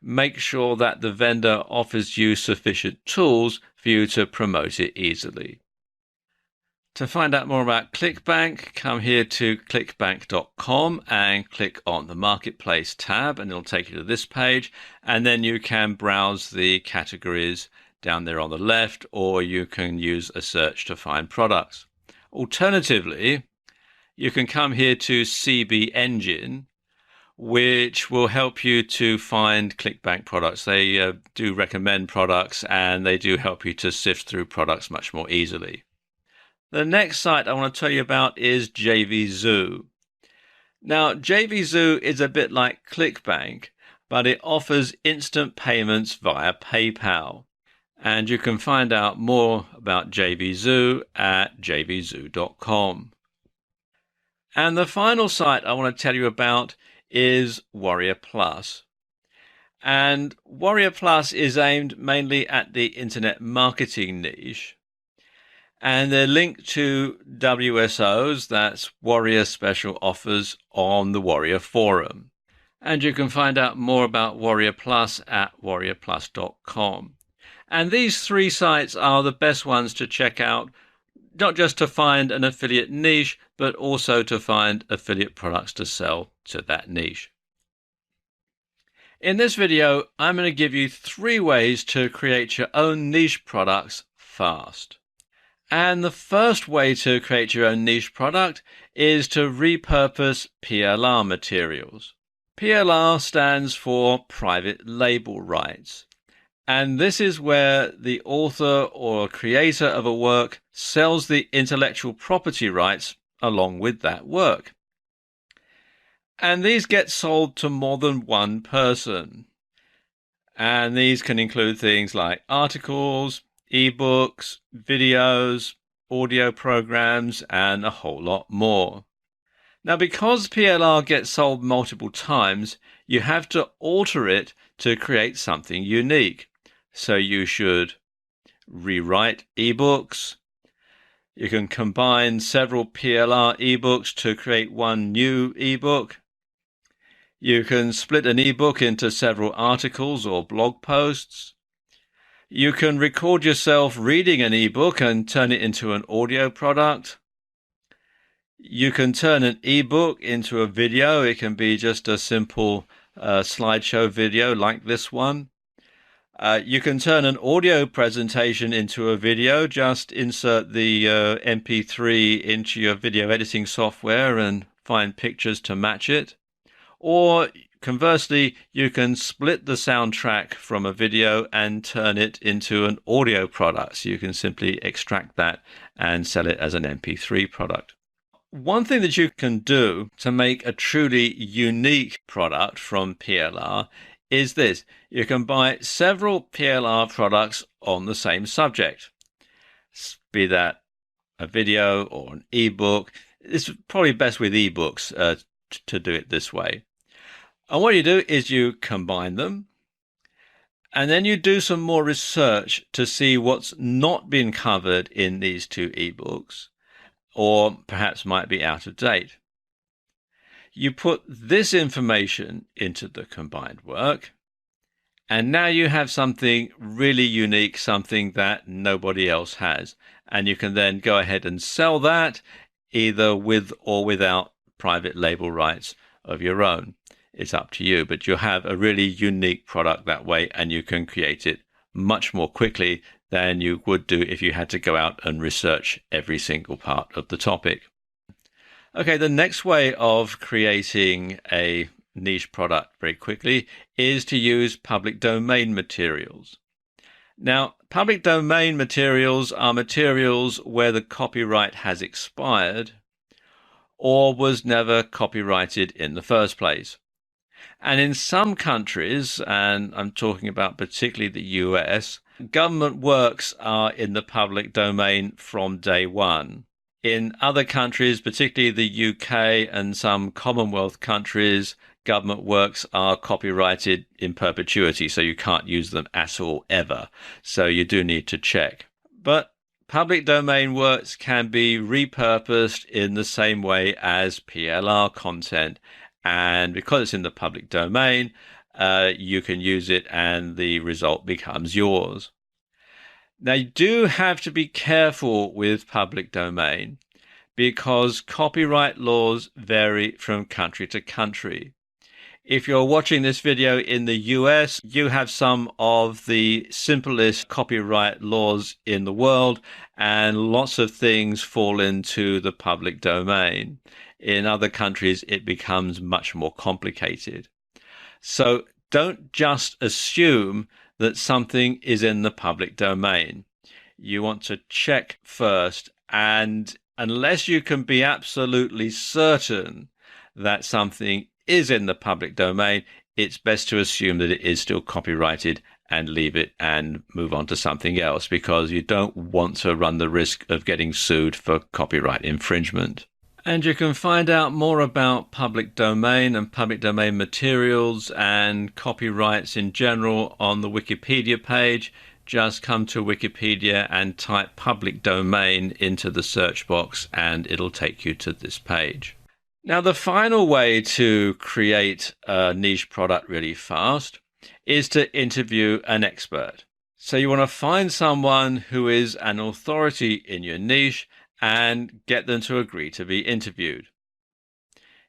make sure that the vendor offers you sufficient tools for you to promote it easily. To find out more about ClickBank, come here to clickbank.com and click on the Marketplace tab, and it'll take you to this page, and then you can browse the categories down there on the left, or you can use a search to find products. Alternatively, you can come here to CB Engine, which will help you to find ClickBank products. They do recommend products, and they do help you to sift through products much more easily. The next site I want to tell you about is JVZoo. Now, JVZoo is a bit like ClickBank, but it offers instant payments via PayPal. And you can find out more about JVZoo at jvzoo.com. And the final site I want to tell you about is Warrior Plus. And Warrior Plus is aimed mainly at the internet marketing niche. And they're linked to WSOs, that's Warrior Special Offers, on the Warrior Forum. And you can find out more about Warrior Plus at warriorplus.com. And these three sites are the best ones to check out not just to find an affiliate niche, but also to find affiliate products to sell to that niche. In this video, I'm going to give you 3 ways to create your own niche products fast. And the first way to create your own niche product is to repurpose PLR materials. PLR stands for private label rights. And this is where the author or creator of a work sells the intellectual property rights along with that work. And these get sold to more than one person. And these can include things like articles, ebooks, videos, audio programs, and a whole lot more. Now, because PLR gets sold multiple times, you have to alter it to create something unique. So you should rewrite ebooks. You can combine several PLR ebooks to create one new ebook. You can split an ebook into several articles or blog posts. You can record yourself reading an ebook and turn it into an audio product. You can turn an ebook into a video. It can be just a simple slideshow video like this one. You can turn an audio presentation into a video. Just insert the MP3 into your video editing software and find pictures to match it. Or conversely, you can split the soundtrack from a video and turn it into an audio product. So you can simply extract that and sell it as an MP3 product. One thing that you can do to make a truly unique product from PLR is this. You can buy several PLR products on the same subject, be that a video or an ebook. It's probably best with ebooks to do it this way. And what you do is you combine them, and then you do some more research to see what's not been covered in these 2 ebooks, or perhaps might be out of date. You put this information into the combined work, and now you have something really unique, something that nobody else has. And you can then go ahead and sell that either with or without private label rights of your own. It's up to you, but you'll have a really unique product that way, and you can create it much more quickly than you would do if you had to go out and research every single part of the topic. Okay, the next way of creating a niche product very quickly is to use public domain materials. Now, public domain materials are materials where the copyright has expired or was never copyrighted in the first place. And in some countries, and I'm talking about particularly the US, government works are in the public domain from day one. In other countries, particularly the UK and some Commonwealth countries, government works are copyrighted in perpetuity, so you can't use them at all ever. So you do need to check. But public domain works can be repurposed in the same way as PLR content. And because it's in the public domain, you can use it and the result becomes yours. Now, you do have to be careful with public domain because copyright laws vary from country to country. If you're watching this video in the US, you have some of the simplest copyright laws in the world, and lots of things fall into the public domain. In other countries, it becomes much more complicated. So don't just assume that something is in the public domain. You want to check first, and unless you can be absolutely certain that something is in the public domain, it's best to assume that it is still copyrighted and leave it and move on to something else, because you don't want to run the risk of getting sued for copyright infringement. And you can find out more about public domain and public domain materials and copyrights in general on the Wikipedia page. Just come to Wikipedia and type public domain into the search box and it'll take you to this page. Now, the final way to create a niche product really fast is to interview an expert. So you want to find someone who is an authority in your niche and get them to agree to be interviewed.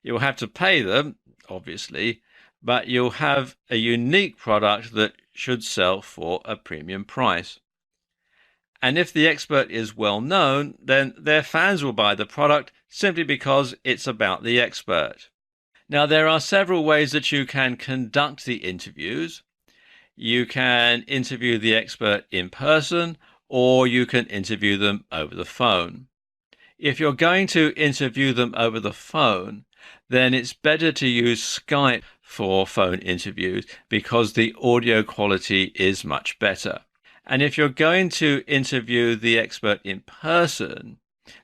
You'll have to pay them, obviously, but you'll have a unique product that should sell for a premium price. And if the expert is well known, then their fans will buy the product simply because it's about the expert. Now, there are several ways that you can conduct the interviews. You can interview the expert in person, or you can interview them over the phone. If you're going to interview them over the phone, then it's better to use Skype for phone interviews because the audio quality is much better. And if you're going to interview the expert in person,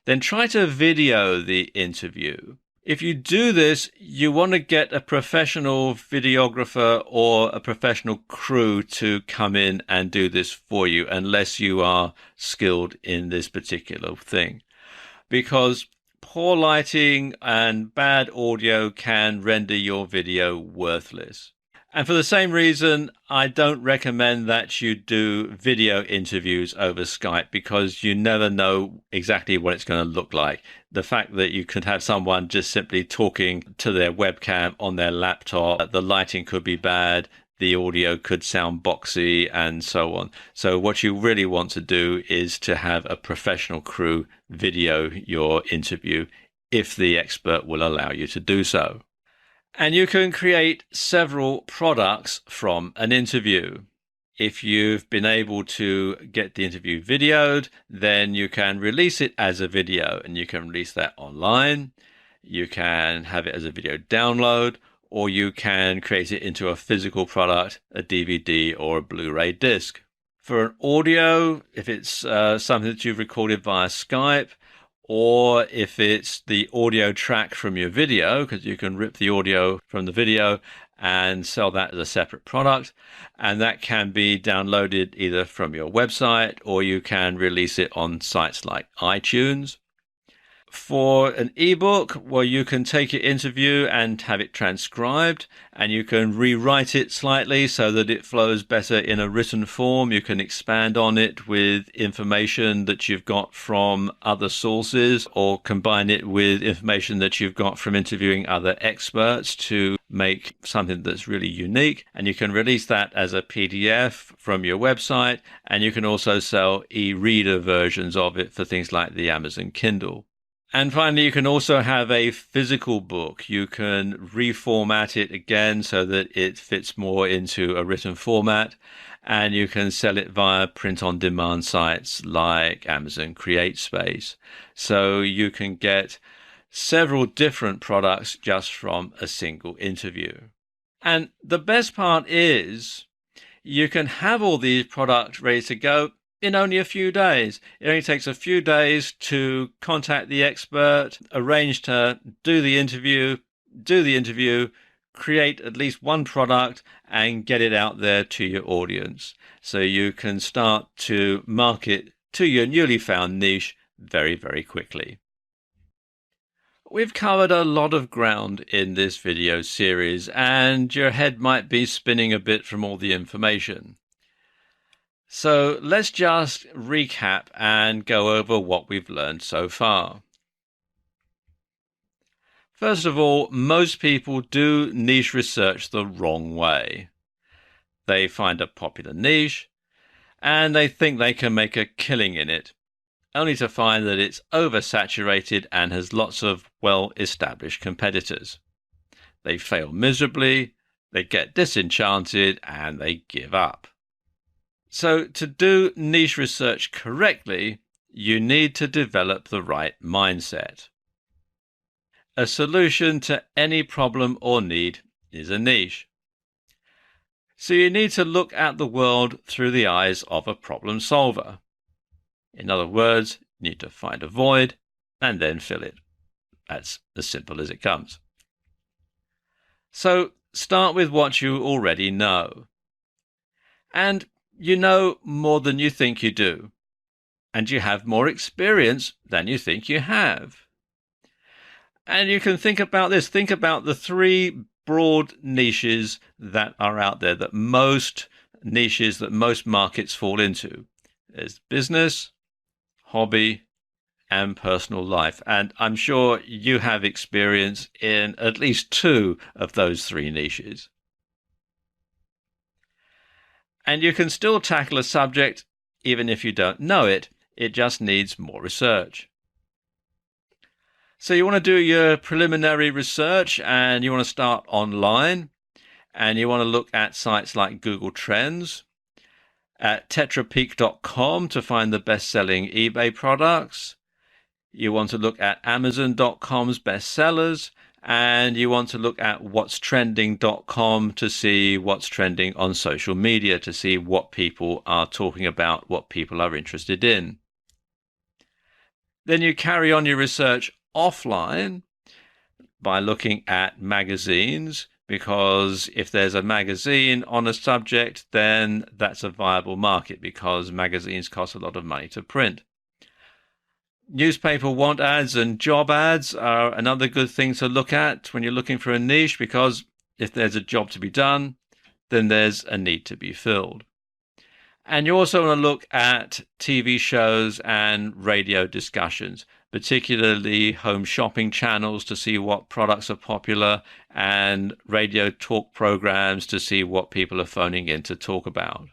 then try to video the interview. If you do this, you want to get a professional videographer or a professional crew to come in and do this for you, unless you are skilled in this particular thing. Because poor lighting and bad audio can render your video worthless. And for the same reason, I don't recommend that you do video interviews over Skype, because you never know exactly what it's going to look like. The fact that you could have someone just simply talking to their webcam on their laptop, the lighting could be bad, the audio could sound boxy, and so on. So what you really want to do is to have a professional crew video your interview, if the expert will allow you to do so. And you can create several products from an interview. If you've been able to get the interview videoed, then you can release it as a video, and you can release that online. You can have it as a video download, or you can create it into a physical product, a DVD or a Blu-ray disc. For an audio, if it's something that you've recorded via Skype, or if it's the audio track from your video, because you can rip the audio from the video and sell that as a separate product, and that can be downloaded either from your website, or you can release it on sites like iTunes. For an ebook, well, you can take your interview and have it transcribed, and you can rewrite it slightly so that it flows better in a written form. You can expand on it with information that you've got from other sources, or combine it with information that you've got from interviewing other experts to make something that's really unique. And you can release that as a PDF from your website, and you can also sell e-reader versions of it for things like the Amazon Kindle. And finally, you can also have a physical book. You can reformat it again so that it fits more into a written format, and you can sell it via print-on-demand sites like Amazon CreateSpace. So you can get several different products just from a single interview. And the best part is you can have all these products ready to go in only a few days. It only takes a few days to contact the expert, arrange to do the interview, create at least one product, and get it out there to your audience. So you can start to market to your newly found niche very, very quickly. We've covered a lot of ground in this video series, and your head might be spinning a bit from all the information. So let's just recap and go over what we've learned so far. First of all, most people do niche research the wrong way. They find a popular niche and they think they can make a killing in it, only to find that it's oversaturated and has lots of well-established competitors. They fail miserably, they get disenchanted, and they give up. So to do niche research correctly, you need to develop the right mindset. A solution to any problem or need is a niche. So you need to look at the world through the eyes of a problem solver. In other words, you need to find a void and then fill it. That's as simple as it comes. So start with what you already know. And you know more than you think you do, and you have more experience than you think you have. And you can think about this. Think about the three broad niches that are out there, that most markets fall into. There's business, hobby, and personal life. And I'm sure you have experience in at least two of those three niches. And you can still tackle a subject even if you don't know it. It just needs more research. So you want to do your preliminary research and you want to start online, and you want to look at sites like Google Trends, at tetrapeak.com to find the best-selling eBay products. You want to look at Amazon.com's bestsellers, and you want to look at whatstrending.com to see what's trending on social media, to see what people are talking about, what people are interested in. Then you carry on your research offline by looking at magazines, because if there's a magazine on a subject, then that's a viable market, because magazines cost a lot of money to print. Newspaper want ads and job ads are another good thing to look at when you're looking for a niche, because if there's a job to be done, then there's a need to be filled. And you also want to look at TV shows and radio discussions, particularly home shopping channels to see what products are popular, and radio talk programs to see what people are phoning in to talk about.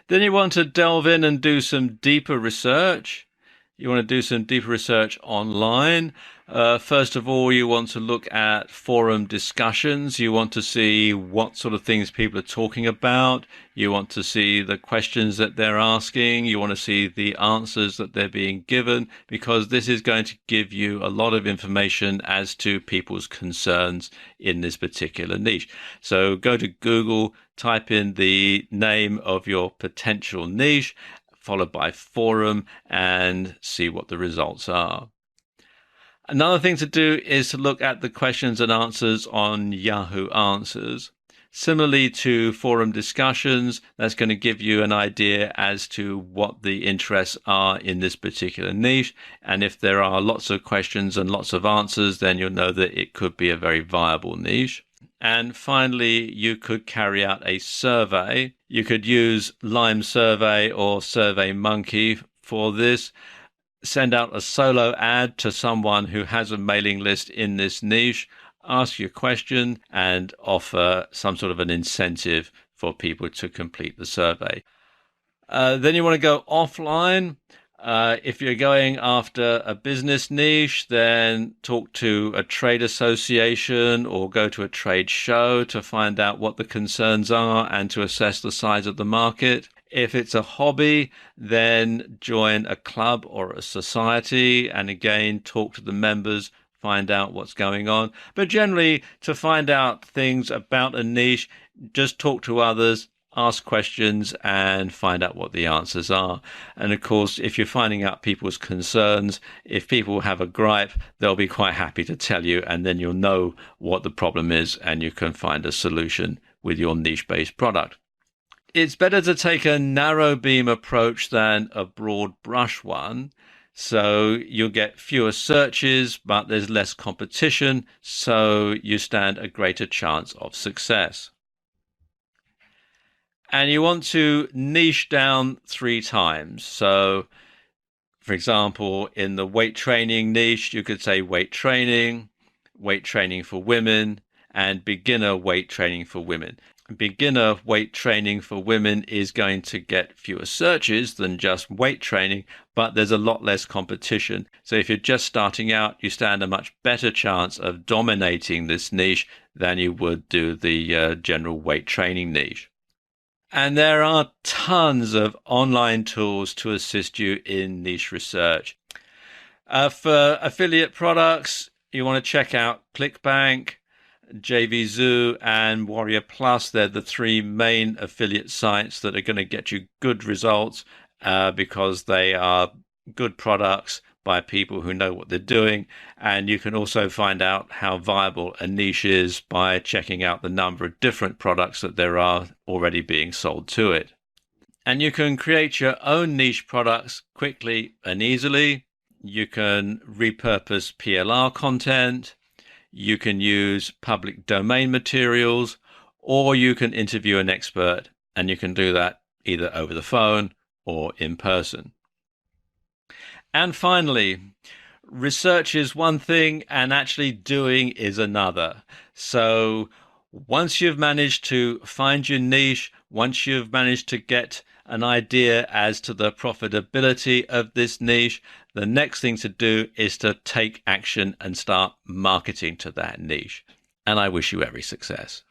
Then you want to delve in and do some deeper research. You want to do some deeper research online. First of all, you want to look at forum discussions. You want to see what sort of things people are talking about. You want to see the questions that they're asking. You want to see the answers that they're being given, because this is going to give you a lot of information as to people's concerns in this particular niche. So go to Google, type in the name of your potential niche, followed by forum, and see what the results are. Another thing to do is to look at the questions and answers on Yahoo Answers. Similarly to forum discussions, that's going to give you an idea as to what the interests are in this particular niche. And if there are lots of questions and lots of answers, then you'll know that it could be a very viable niche. And finally, you could carry out a survey. You could use Lime Survey or SurveyMonkey for this. Send out a solo ad to someone who has a mailing list in this niche, ask your question, and offer some sort of an incentive for people to complete the survey. Then you want to go offline. If you're going after a business niche, then talk to a trade association or go to a trade show to find out what the concerns are and to assess the size of the market. If it's a hobby, then join a club or a society and again talk to the members, find out what's going on. But generally, to find out things about a niche, just talk to others, ask questions, and find out what the answers are. And of course, if you're finding out people's concerns, if people have a gripe, they'll be quite happy to tell you, and then you'll know what the problem is and you can find a solution with your niche-based product. It's better to take a narrow beam approach than a broad brush one. So you'll get fewer searches, but there's less competition, so you stand a greater chance of success. And you want to niche down 3 times. So, for example, in the weight training niche, you could say weight training for women, and beginner weight training for women. Beginner weight training for women is going to get fewer searches than just weight training, but there's a lot less competition. So if you're just starting out, you stand a much better chance of dominating this niche than you would do the general weight training niche. And there are tons of online tools to assist you in niche research. For affiliate products, you want to check out ClickBank, JVZoo, and Warrior Plus. They're the 3 main affiliate sites that are going to get you good results because they are good products by people who know what they're doing. And you can also find out how viable a niche is by checking out the number of different products that there are already being sold to it. And you can create your own niche products quickly and easily. You can repurpose PLR content. You can use public domain materials, or you can interview an expert, and you can do that either over the phone or in person. And finally, research is one thing and actually doing is another. So once you've managed to find your niche, once you've managed to get an idea as to the profitability of this niche, the next thing to do is to take action and start marketing to that niche. And I wish you every success.